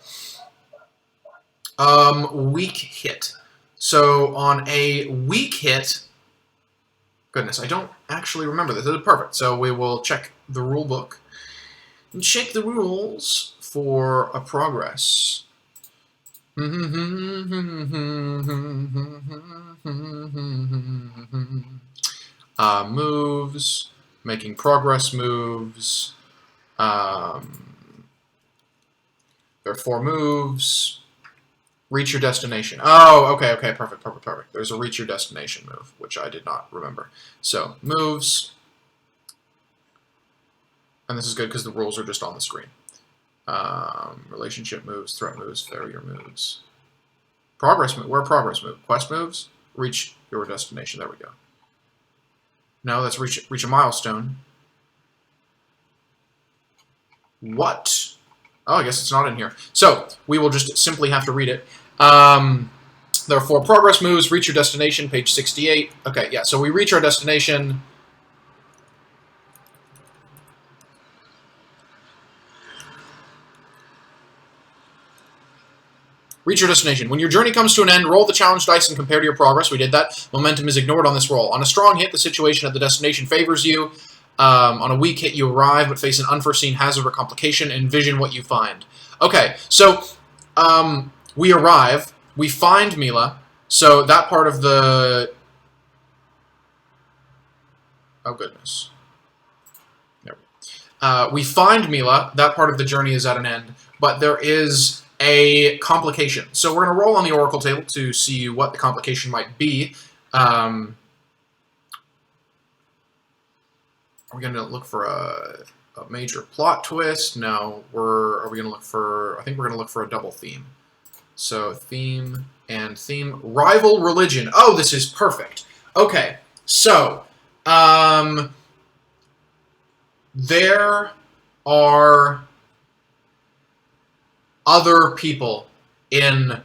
Weak hit. So on a weak hit, goodness, I don't actually remember this. This is perfect. So we will check the rule book and check the rules for a progress. Moves, making progress moves. There are 4 moves. Reach your destination. Oh, okay, perfect. There's a reach your destination move, which I did not remember. So, moves. And this is good because the rules are just on the screen. Relationship moves, threat moves, failure moves. Progress move. Where are progress move? Quest moves? Reach your destination. There we go. No, that's reach a milestone. What? Oh, I guess it's not in here. So, we will just simply have to read it. There are 4 progress moves. Reach your destination, page 68. Okay, yeah, so we reach our destination. Reach your destination. When your journey comes to an end, roll the challenge dice and compare to your progress. We did that. Momentum is ignored on this roll. On a strong hit, the situation at the destination favors you. On a weak hit, you arrive, but face an unforeseen hazard or complication. Envision what you find. Okay, so we arrive. We find Mila. So that part of the... Oh, goodness. There we go. We find Mila. That part of the journey is at an end. But there is a complication. So we're going to roll on the Oracle table to see what the complication might be. Are we going to look for a major plot twist? No. Are we going to look for... I think we're going to look for a double theme. So, theme and theme. Rival religion. Oh, this is perfect. Okay. So, there are other people in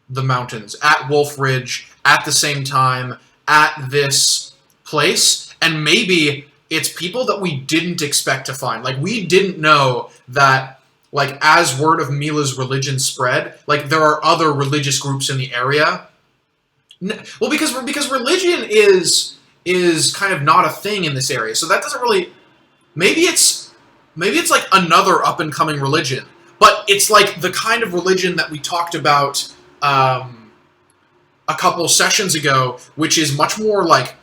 the mountains, at Wolf Ridge, at the same time, at this place, and maybe it's people that we didn't expect to find. Like, we didn't know that, like, as word of Mila's religion spread, like, there are other religious groups in the area. Well, because religion is kind of not a thing in this area, so that doesn't really... Maybe it's maybe it's like another up-and-coming religion, but it's like the kind of religion that we talked about a couple sessions ago, which is much more like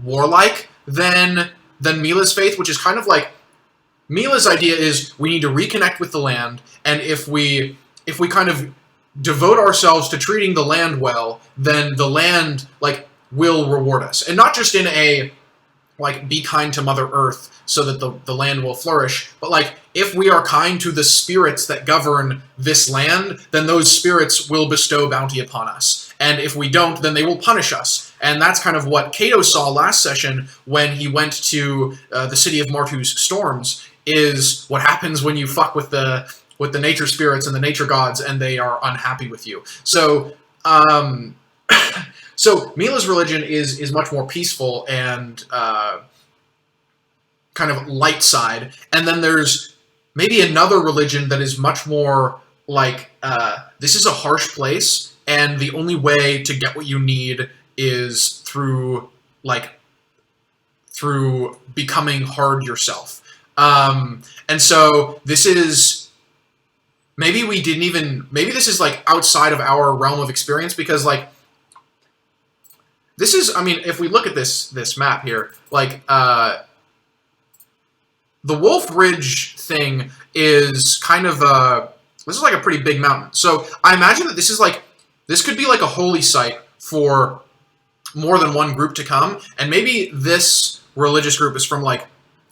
warlike than Mila's faith, which is kind of like Mila's idea is we need to reconnect with the land, and if we kind of devote ourselves to treating the land well, then the land like will reward us, and not just in a like be kind to Mother Earth so that the land will flourish, but like if we are kind to the spirits that govern this land, then those spirits will bestow bounty upon us. And if we don't, then they will punish us. And that's kind of what Kato saw last session when he went to the city of Martu's storms, is what happens when you fuck with the nature spirits and the nature gods and they are unhappy with you. So so Mila's religion is much more peaceful and kind of light side, and then there's maybe another religion that is much more like this is a harsh place, and the only way to get what you need is through becoming hard yourself. And so this is maybe this is like outside of our realm of experience, because like this is, I mean, if we look at this map here, like, the Wolf Ridge thing is kind of this is like a pretty big mountain. So I imagine that this could be like a holy site for more than one group to come, and maybe this religious group is from like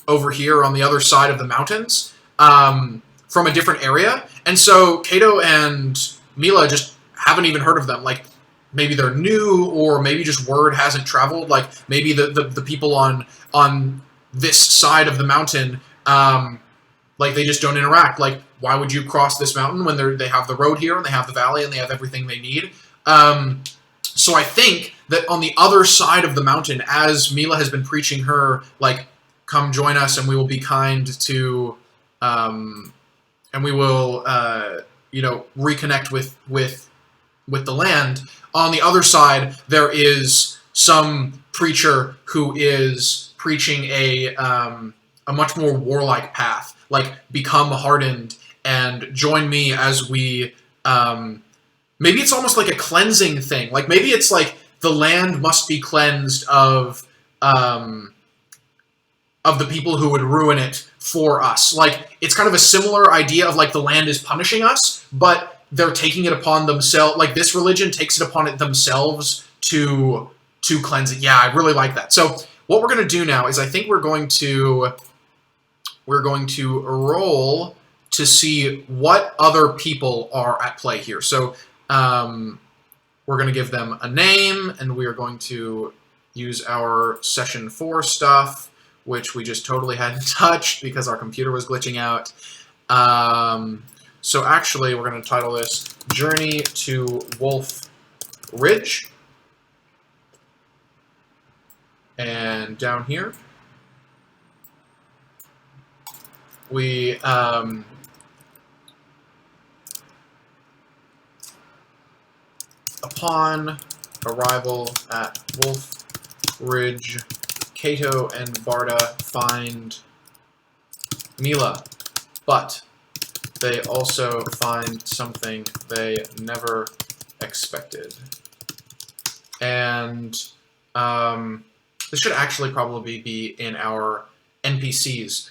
over here on the other side of the mountains, from a different area, and so Kato and Mila just haven't even heard of them. Like, maybe they're new, or maybe just word hasn't traveled. Like maybe the people on this side of the mountain, like they just don't interact. Like, why would you cross this mountain when they have the road here and they have the valley and they have everything they need? So I think that on the other side of the mountain, as Mila has been preaching her, like, come join us and we will be kind to, and we will, reconnect with the land. On the other side, there is some preacher who is preaching a much more warlike path, like become hardened and join me as we. Maybe it's almost like a cleansing thing. Like maybe it's like the land must be cleansed of the people who would ruin it for us. Like it's kind of a similar idea of like the land is punishing us, but they're taking it upon themselves, like this religion takes it upon it themselves to cleanse it. Yeah, I really like that. So what we're going to do now is I think we're going to roll to see what other people are at play here. So we're going to give them a name, and we are going to use our session 4 stuff, which we just totally hadn't touched because our computer was glitching out. So actually, we're going to title this Journey to Wolf Ridge. And down here, we upon arrival at Wolf Ridge, Kato and Barda find Mila, but they also find something they never expected. And this should actually probably be in our NPCs.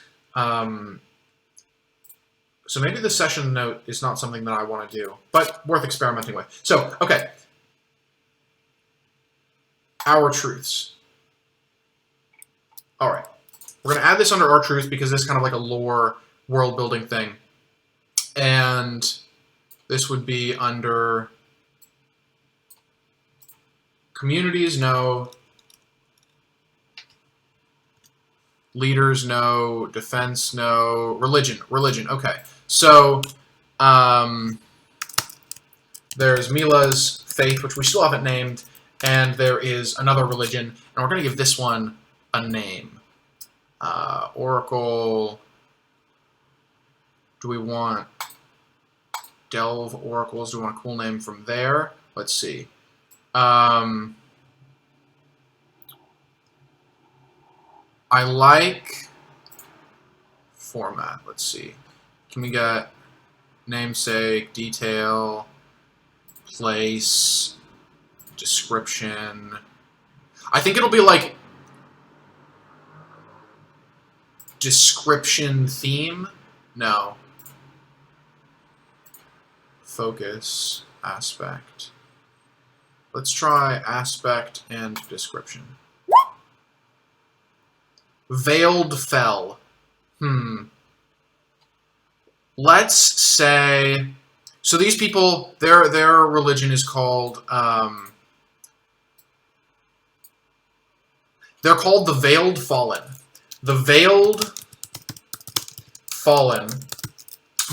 So maybe the session note is not something that I want to do, but worth experimenting with. So, okay. Our truths. All right. We're going to add this under our truths because this is kind of like a lore world building thing. And this would be under communities, no. Leaders, no. Defense, no. Religion, okay. So there's Mila's faith, which we still haven't named, and there is another religion, and we're going to give this one a name. Oracle. Do we want Delve Oracles? Do we want a cool name from there? Let's see. I like format. Let's see. Can we get namesake, detail, place, description? I think it'll be like description theme. No. Focus, aspect. Let's try aspect and description. Veiled Fell. Let's say... So these people, their religion is called... they're called the Veiled Fallen. The Veiled Fallen,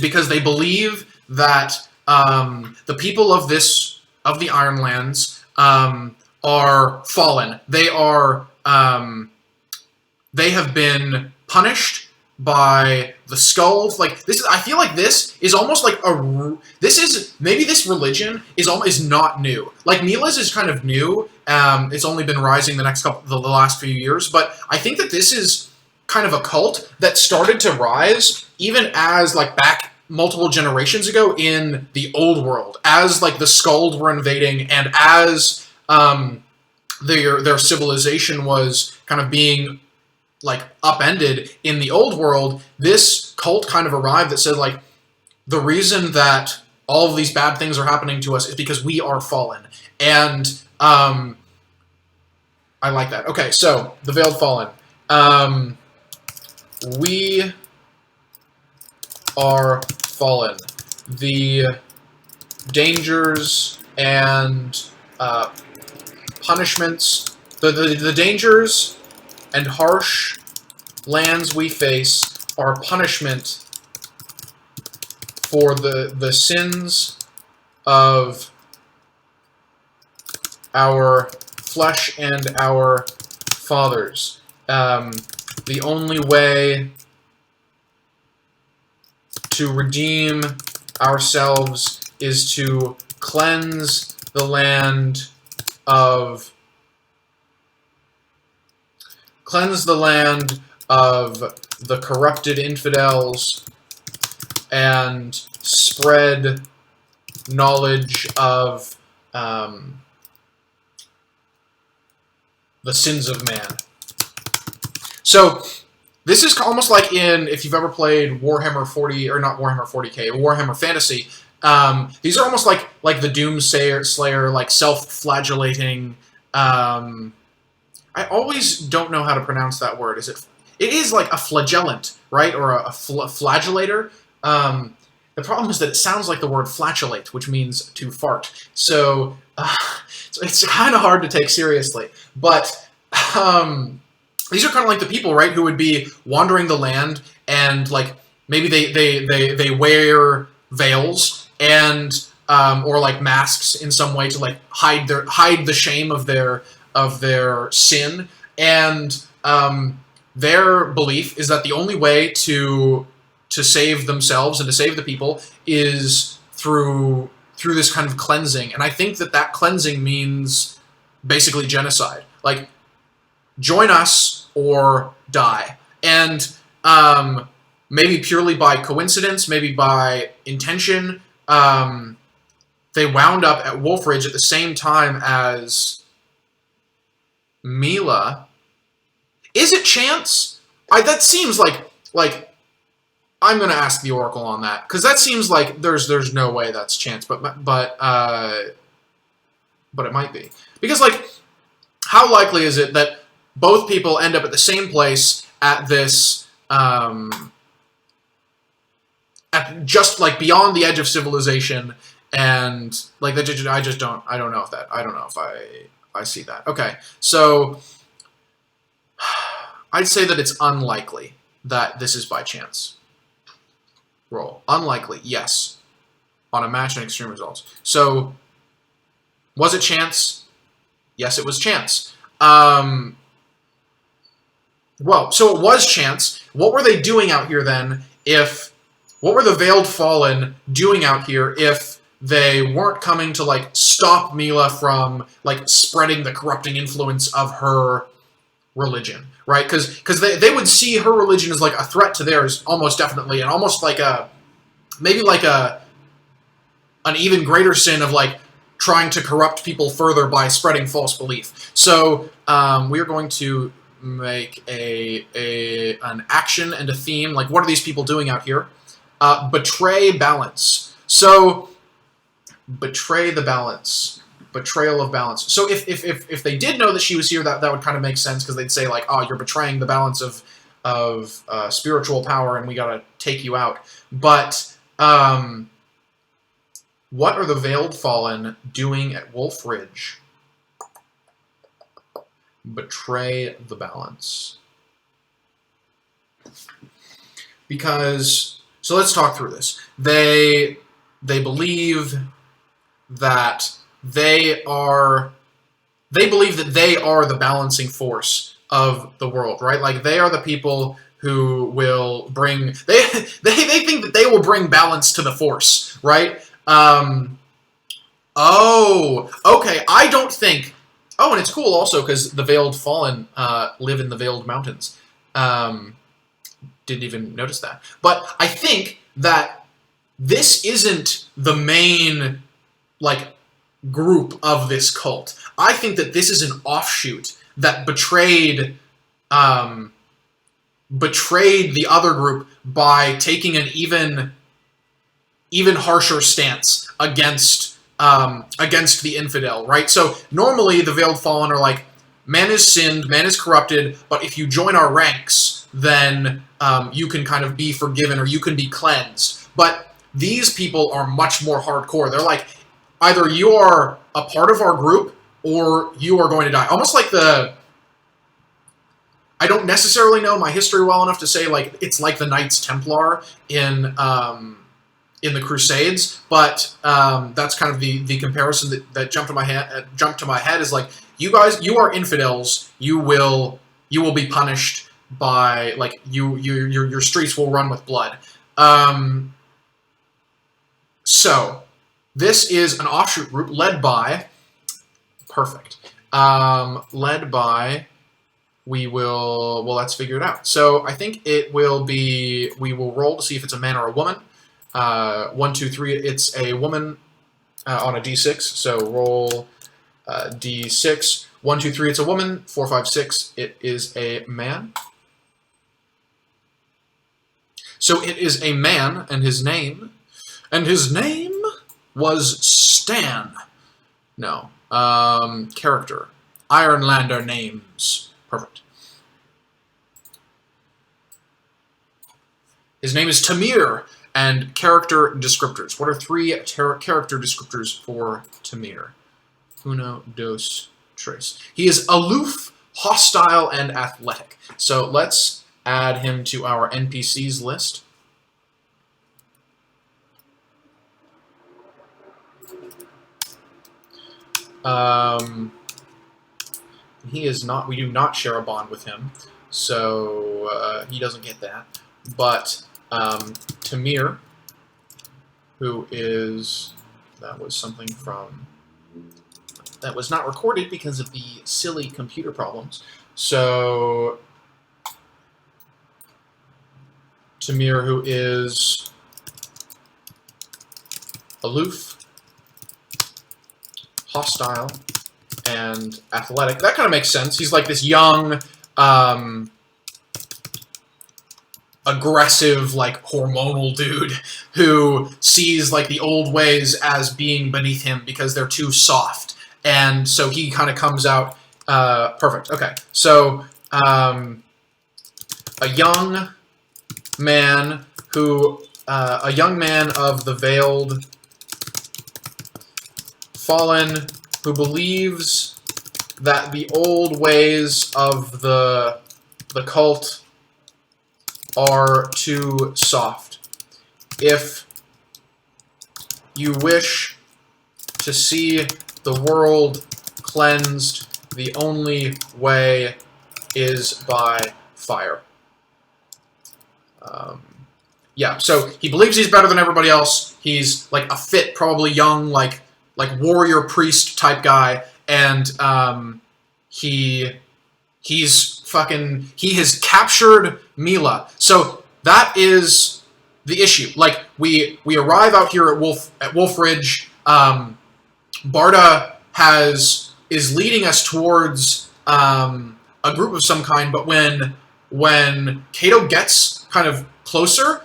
because they believe that the people of the Ironlands are fallen. They are they have been punished by the skulls. Like this is, I feel like this is almost like maybe this religion is not new. Like Mila's is kind of new. It's only been rising the last few years, but I think that this is kind of a cult that started to rise even as like back multiple generations ago in the old world, as like the Skuld were invading and as their civilization was kind of being like upended in the old world. This cult kind of arrived that said like the reason that all of these bad things are happening to us is because we are fallen. And I like that. Okay, so the Veiled Fallen. We are fallen. The dangers and punishments, the dangers and harsh lands we face are punishment for the sins of our flesh and our fathers. The only way to redeem ourselves is to cleanse the land of the corrupted infidels and spread knowledge of the sins of man. So this is almost like if you've ever played Warhammer 40, or not Warhammer 40k, Warhammer Fantasy. These are almost like the Slayer, like self-flagellating. I always don't know how to pronounce that word. It is like a flagellant, right, or a flagellator. The problem is that it sounds like the word flatulate, which means to fart. So it's kind of hard to take seriously. But these are kind of like the people, right, who would be wandering the land and like maybe they wear veils and or like masks in some way to like hide the shame of their sin, and their belief is that the only way to save themselves and to save the people is through this kind of cleansing. And I think that cleansing means basically genocide. Like, join us or die. And maybe purely by coincidence, maybe by intention, they wound up at Wolfridge at the same time as Mila. Is it chance? That seems like I'm gonna ask the Oracle on that, because that seems like there's no way that's chance, but it might be, because like how likely is it that both people end up at the same place at this at just like beyond the edge of civilization, and like I don't know if I see that. Okay, so I'd say that it's unlikely that this is by chance. Roll. Unlikely, yes. On a match and extreme results. So, was it chance? Yes, it was chance. Well, so it was chance. What were they doing out here then what were the Veiled Fallen doing out here if they weren't coming to like stop Mila from like spreading the corrupting influence of her religion, right? Because they would see her religion as like a threat to theirs, almost definitely, and almost like maybe like an even greater sin of like trying to corrupt people further by spreading false belief. So we are going to make an action and a theme. Like, what are these people doing out here? Betray balance. So betray the balance. Betrayal of balance. So if they did know that she was here, that would kind of make sense, because they'd say like, oh, you're betraying the balance of spiritual power, and we gotta take you out. But what are the Veiled Fallen doing at Wolf Ridge? Betray the balance. Because, so let's talk through this. They believe that they believe that they are the balancing force of the world, right? Like, they are the people who will bring, they think that they will bring balance to the force, right? Oh, okay, I don't think, oh, and it's cool also because the Veiled Fallen live in the Veiled Mountains. Didn't even notice that. But I think that this isn't the main, like, group of this cult. I think that this is an offshoot that betrayed the other group by taking an even harsher stance against the infidel, right? So normally the Veiled Fallen are like, man is sinned, man is corrupted, but if you join our ranks, then you can kind of be forgiven, or you can be cleansed. But these people are much more hardcore. They're like, either you are a part of our group, or you are going to die. Almost like I don't necessarily know my history well enough to say, like, it's like the Knights Templar in the Crusades, but that's kind of the comparison that jumped to my head is like, you guys, you are infidels. You will be punished by, like, your streets will run with blood. So this is an offshoot group led by, perfect, led by, well, let's figure it out. So I think it will be, we will roll to see if it's a man or a woman. 1, 2, 3, it's a woman on a d6, so roll d6. 1, 2, 3, it's a woman. 4, 5, 6, it is a man. So it is a man, and his name was Stan. No. Character. Ironlander names. Perfect. His name is Tamir, and character descriptors. What are 3 character descriptors for Tamir? Uno, dos, tres. He is aloof, hostile, and athletic. So let's add him to our NPCs list. He is not, we do not share a bond with him, so he doesn't get that. But Tamir, who is, that was something from, that was not recorded because of the silly computer problems. So Tamir, who is aloof, hostile, and athletic. That kind of makes sense. He's like this young, aggressive, like, hormonal dude who sees, like, the old ways as being beneath him because they're too soft. And so he kind of comes out, perfect. Okay. So, a young man who, a young man of the Veiled Fallen who believes that the old ways of the cult are too soft. If you wish to see the world cleansed, the only way is by fire. Yeah, so he believes he's better than everybody else. He's like a fit, probably young, like warrior priest type guy, and he's he has captured Mila. So that is the issue. Like, we arrive out here at Wolf Ridge. Barda is leading us towards a group of some kind, but when Kato gets kind of closer,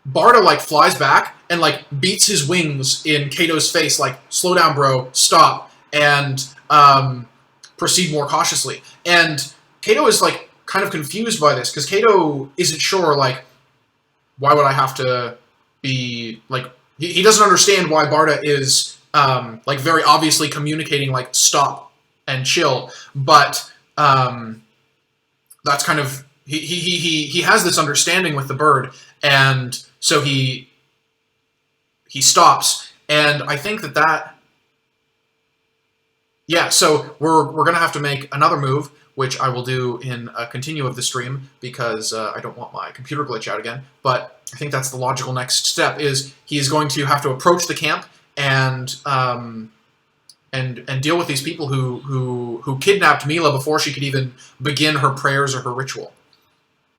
Barda like flies back and like beats his wings in Kato's face, like, slow down, bro, stop, and proceed more cautiously. And Kato is like kind of confused by this, because Kato isn't sure, like, why would I have to be like, he doesn't understand why Barda is like very obviously communicating like stop and chill, but that's kind of he has this understanding with the bird, and so he stops, and I think that yeah, so we're gonna have to make another move, which I will do in a continue of the stream, because I don't want my computer glitch out again. But I think that's the logical next step, is he is going to have to approach the camp and deal with these people who kidnapped Mila before she could even begin her prayers or her ritual.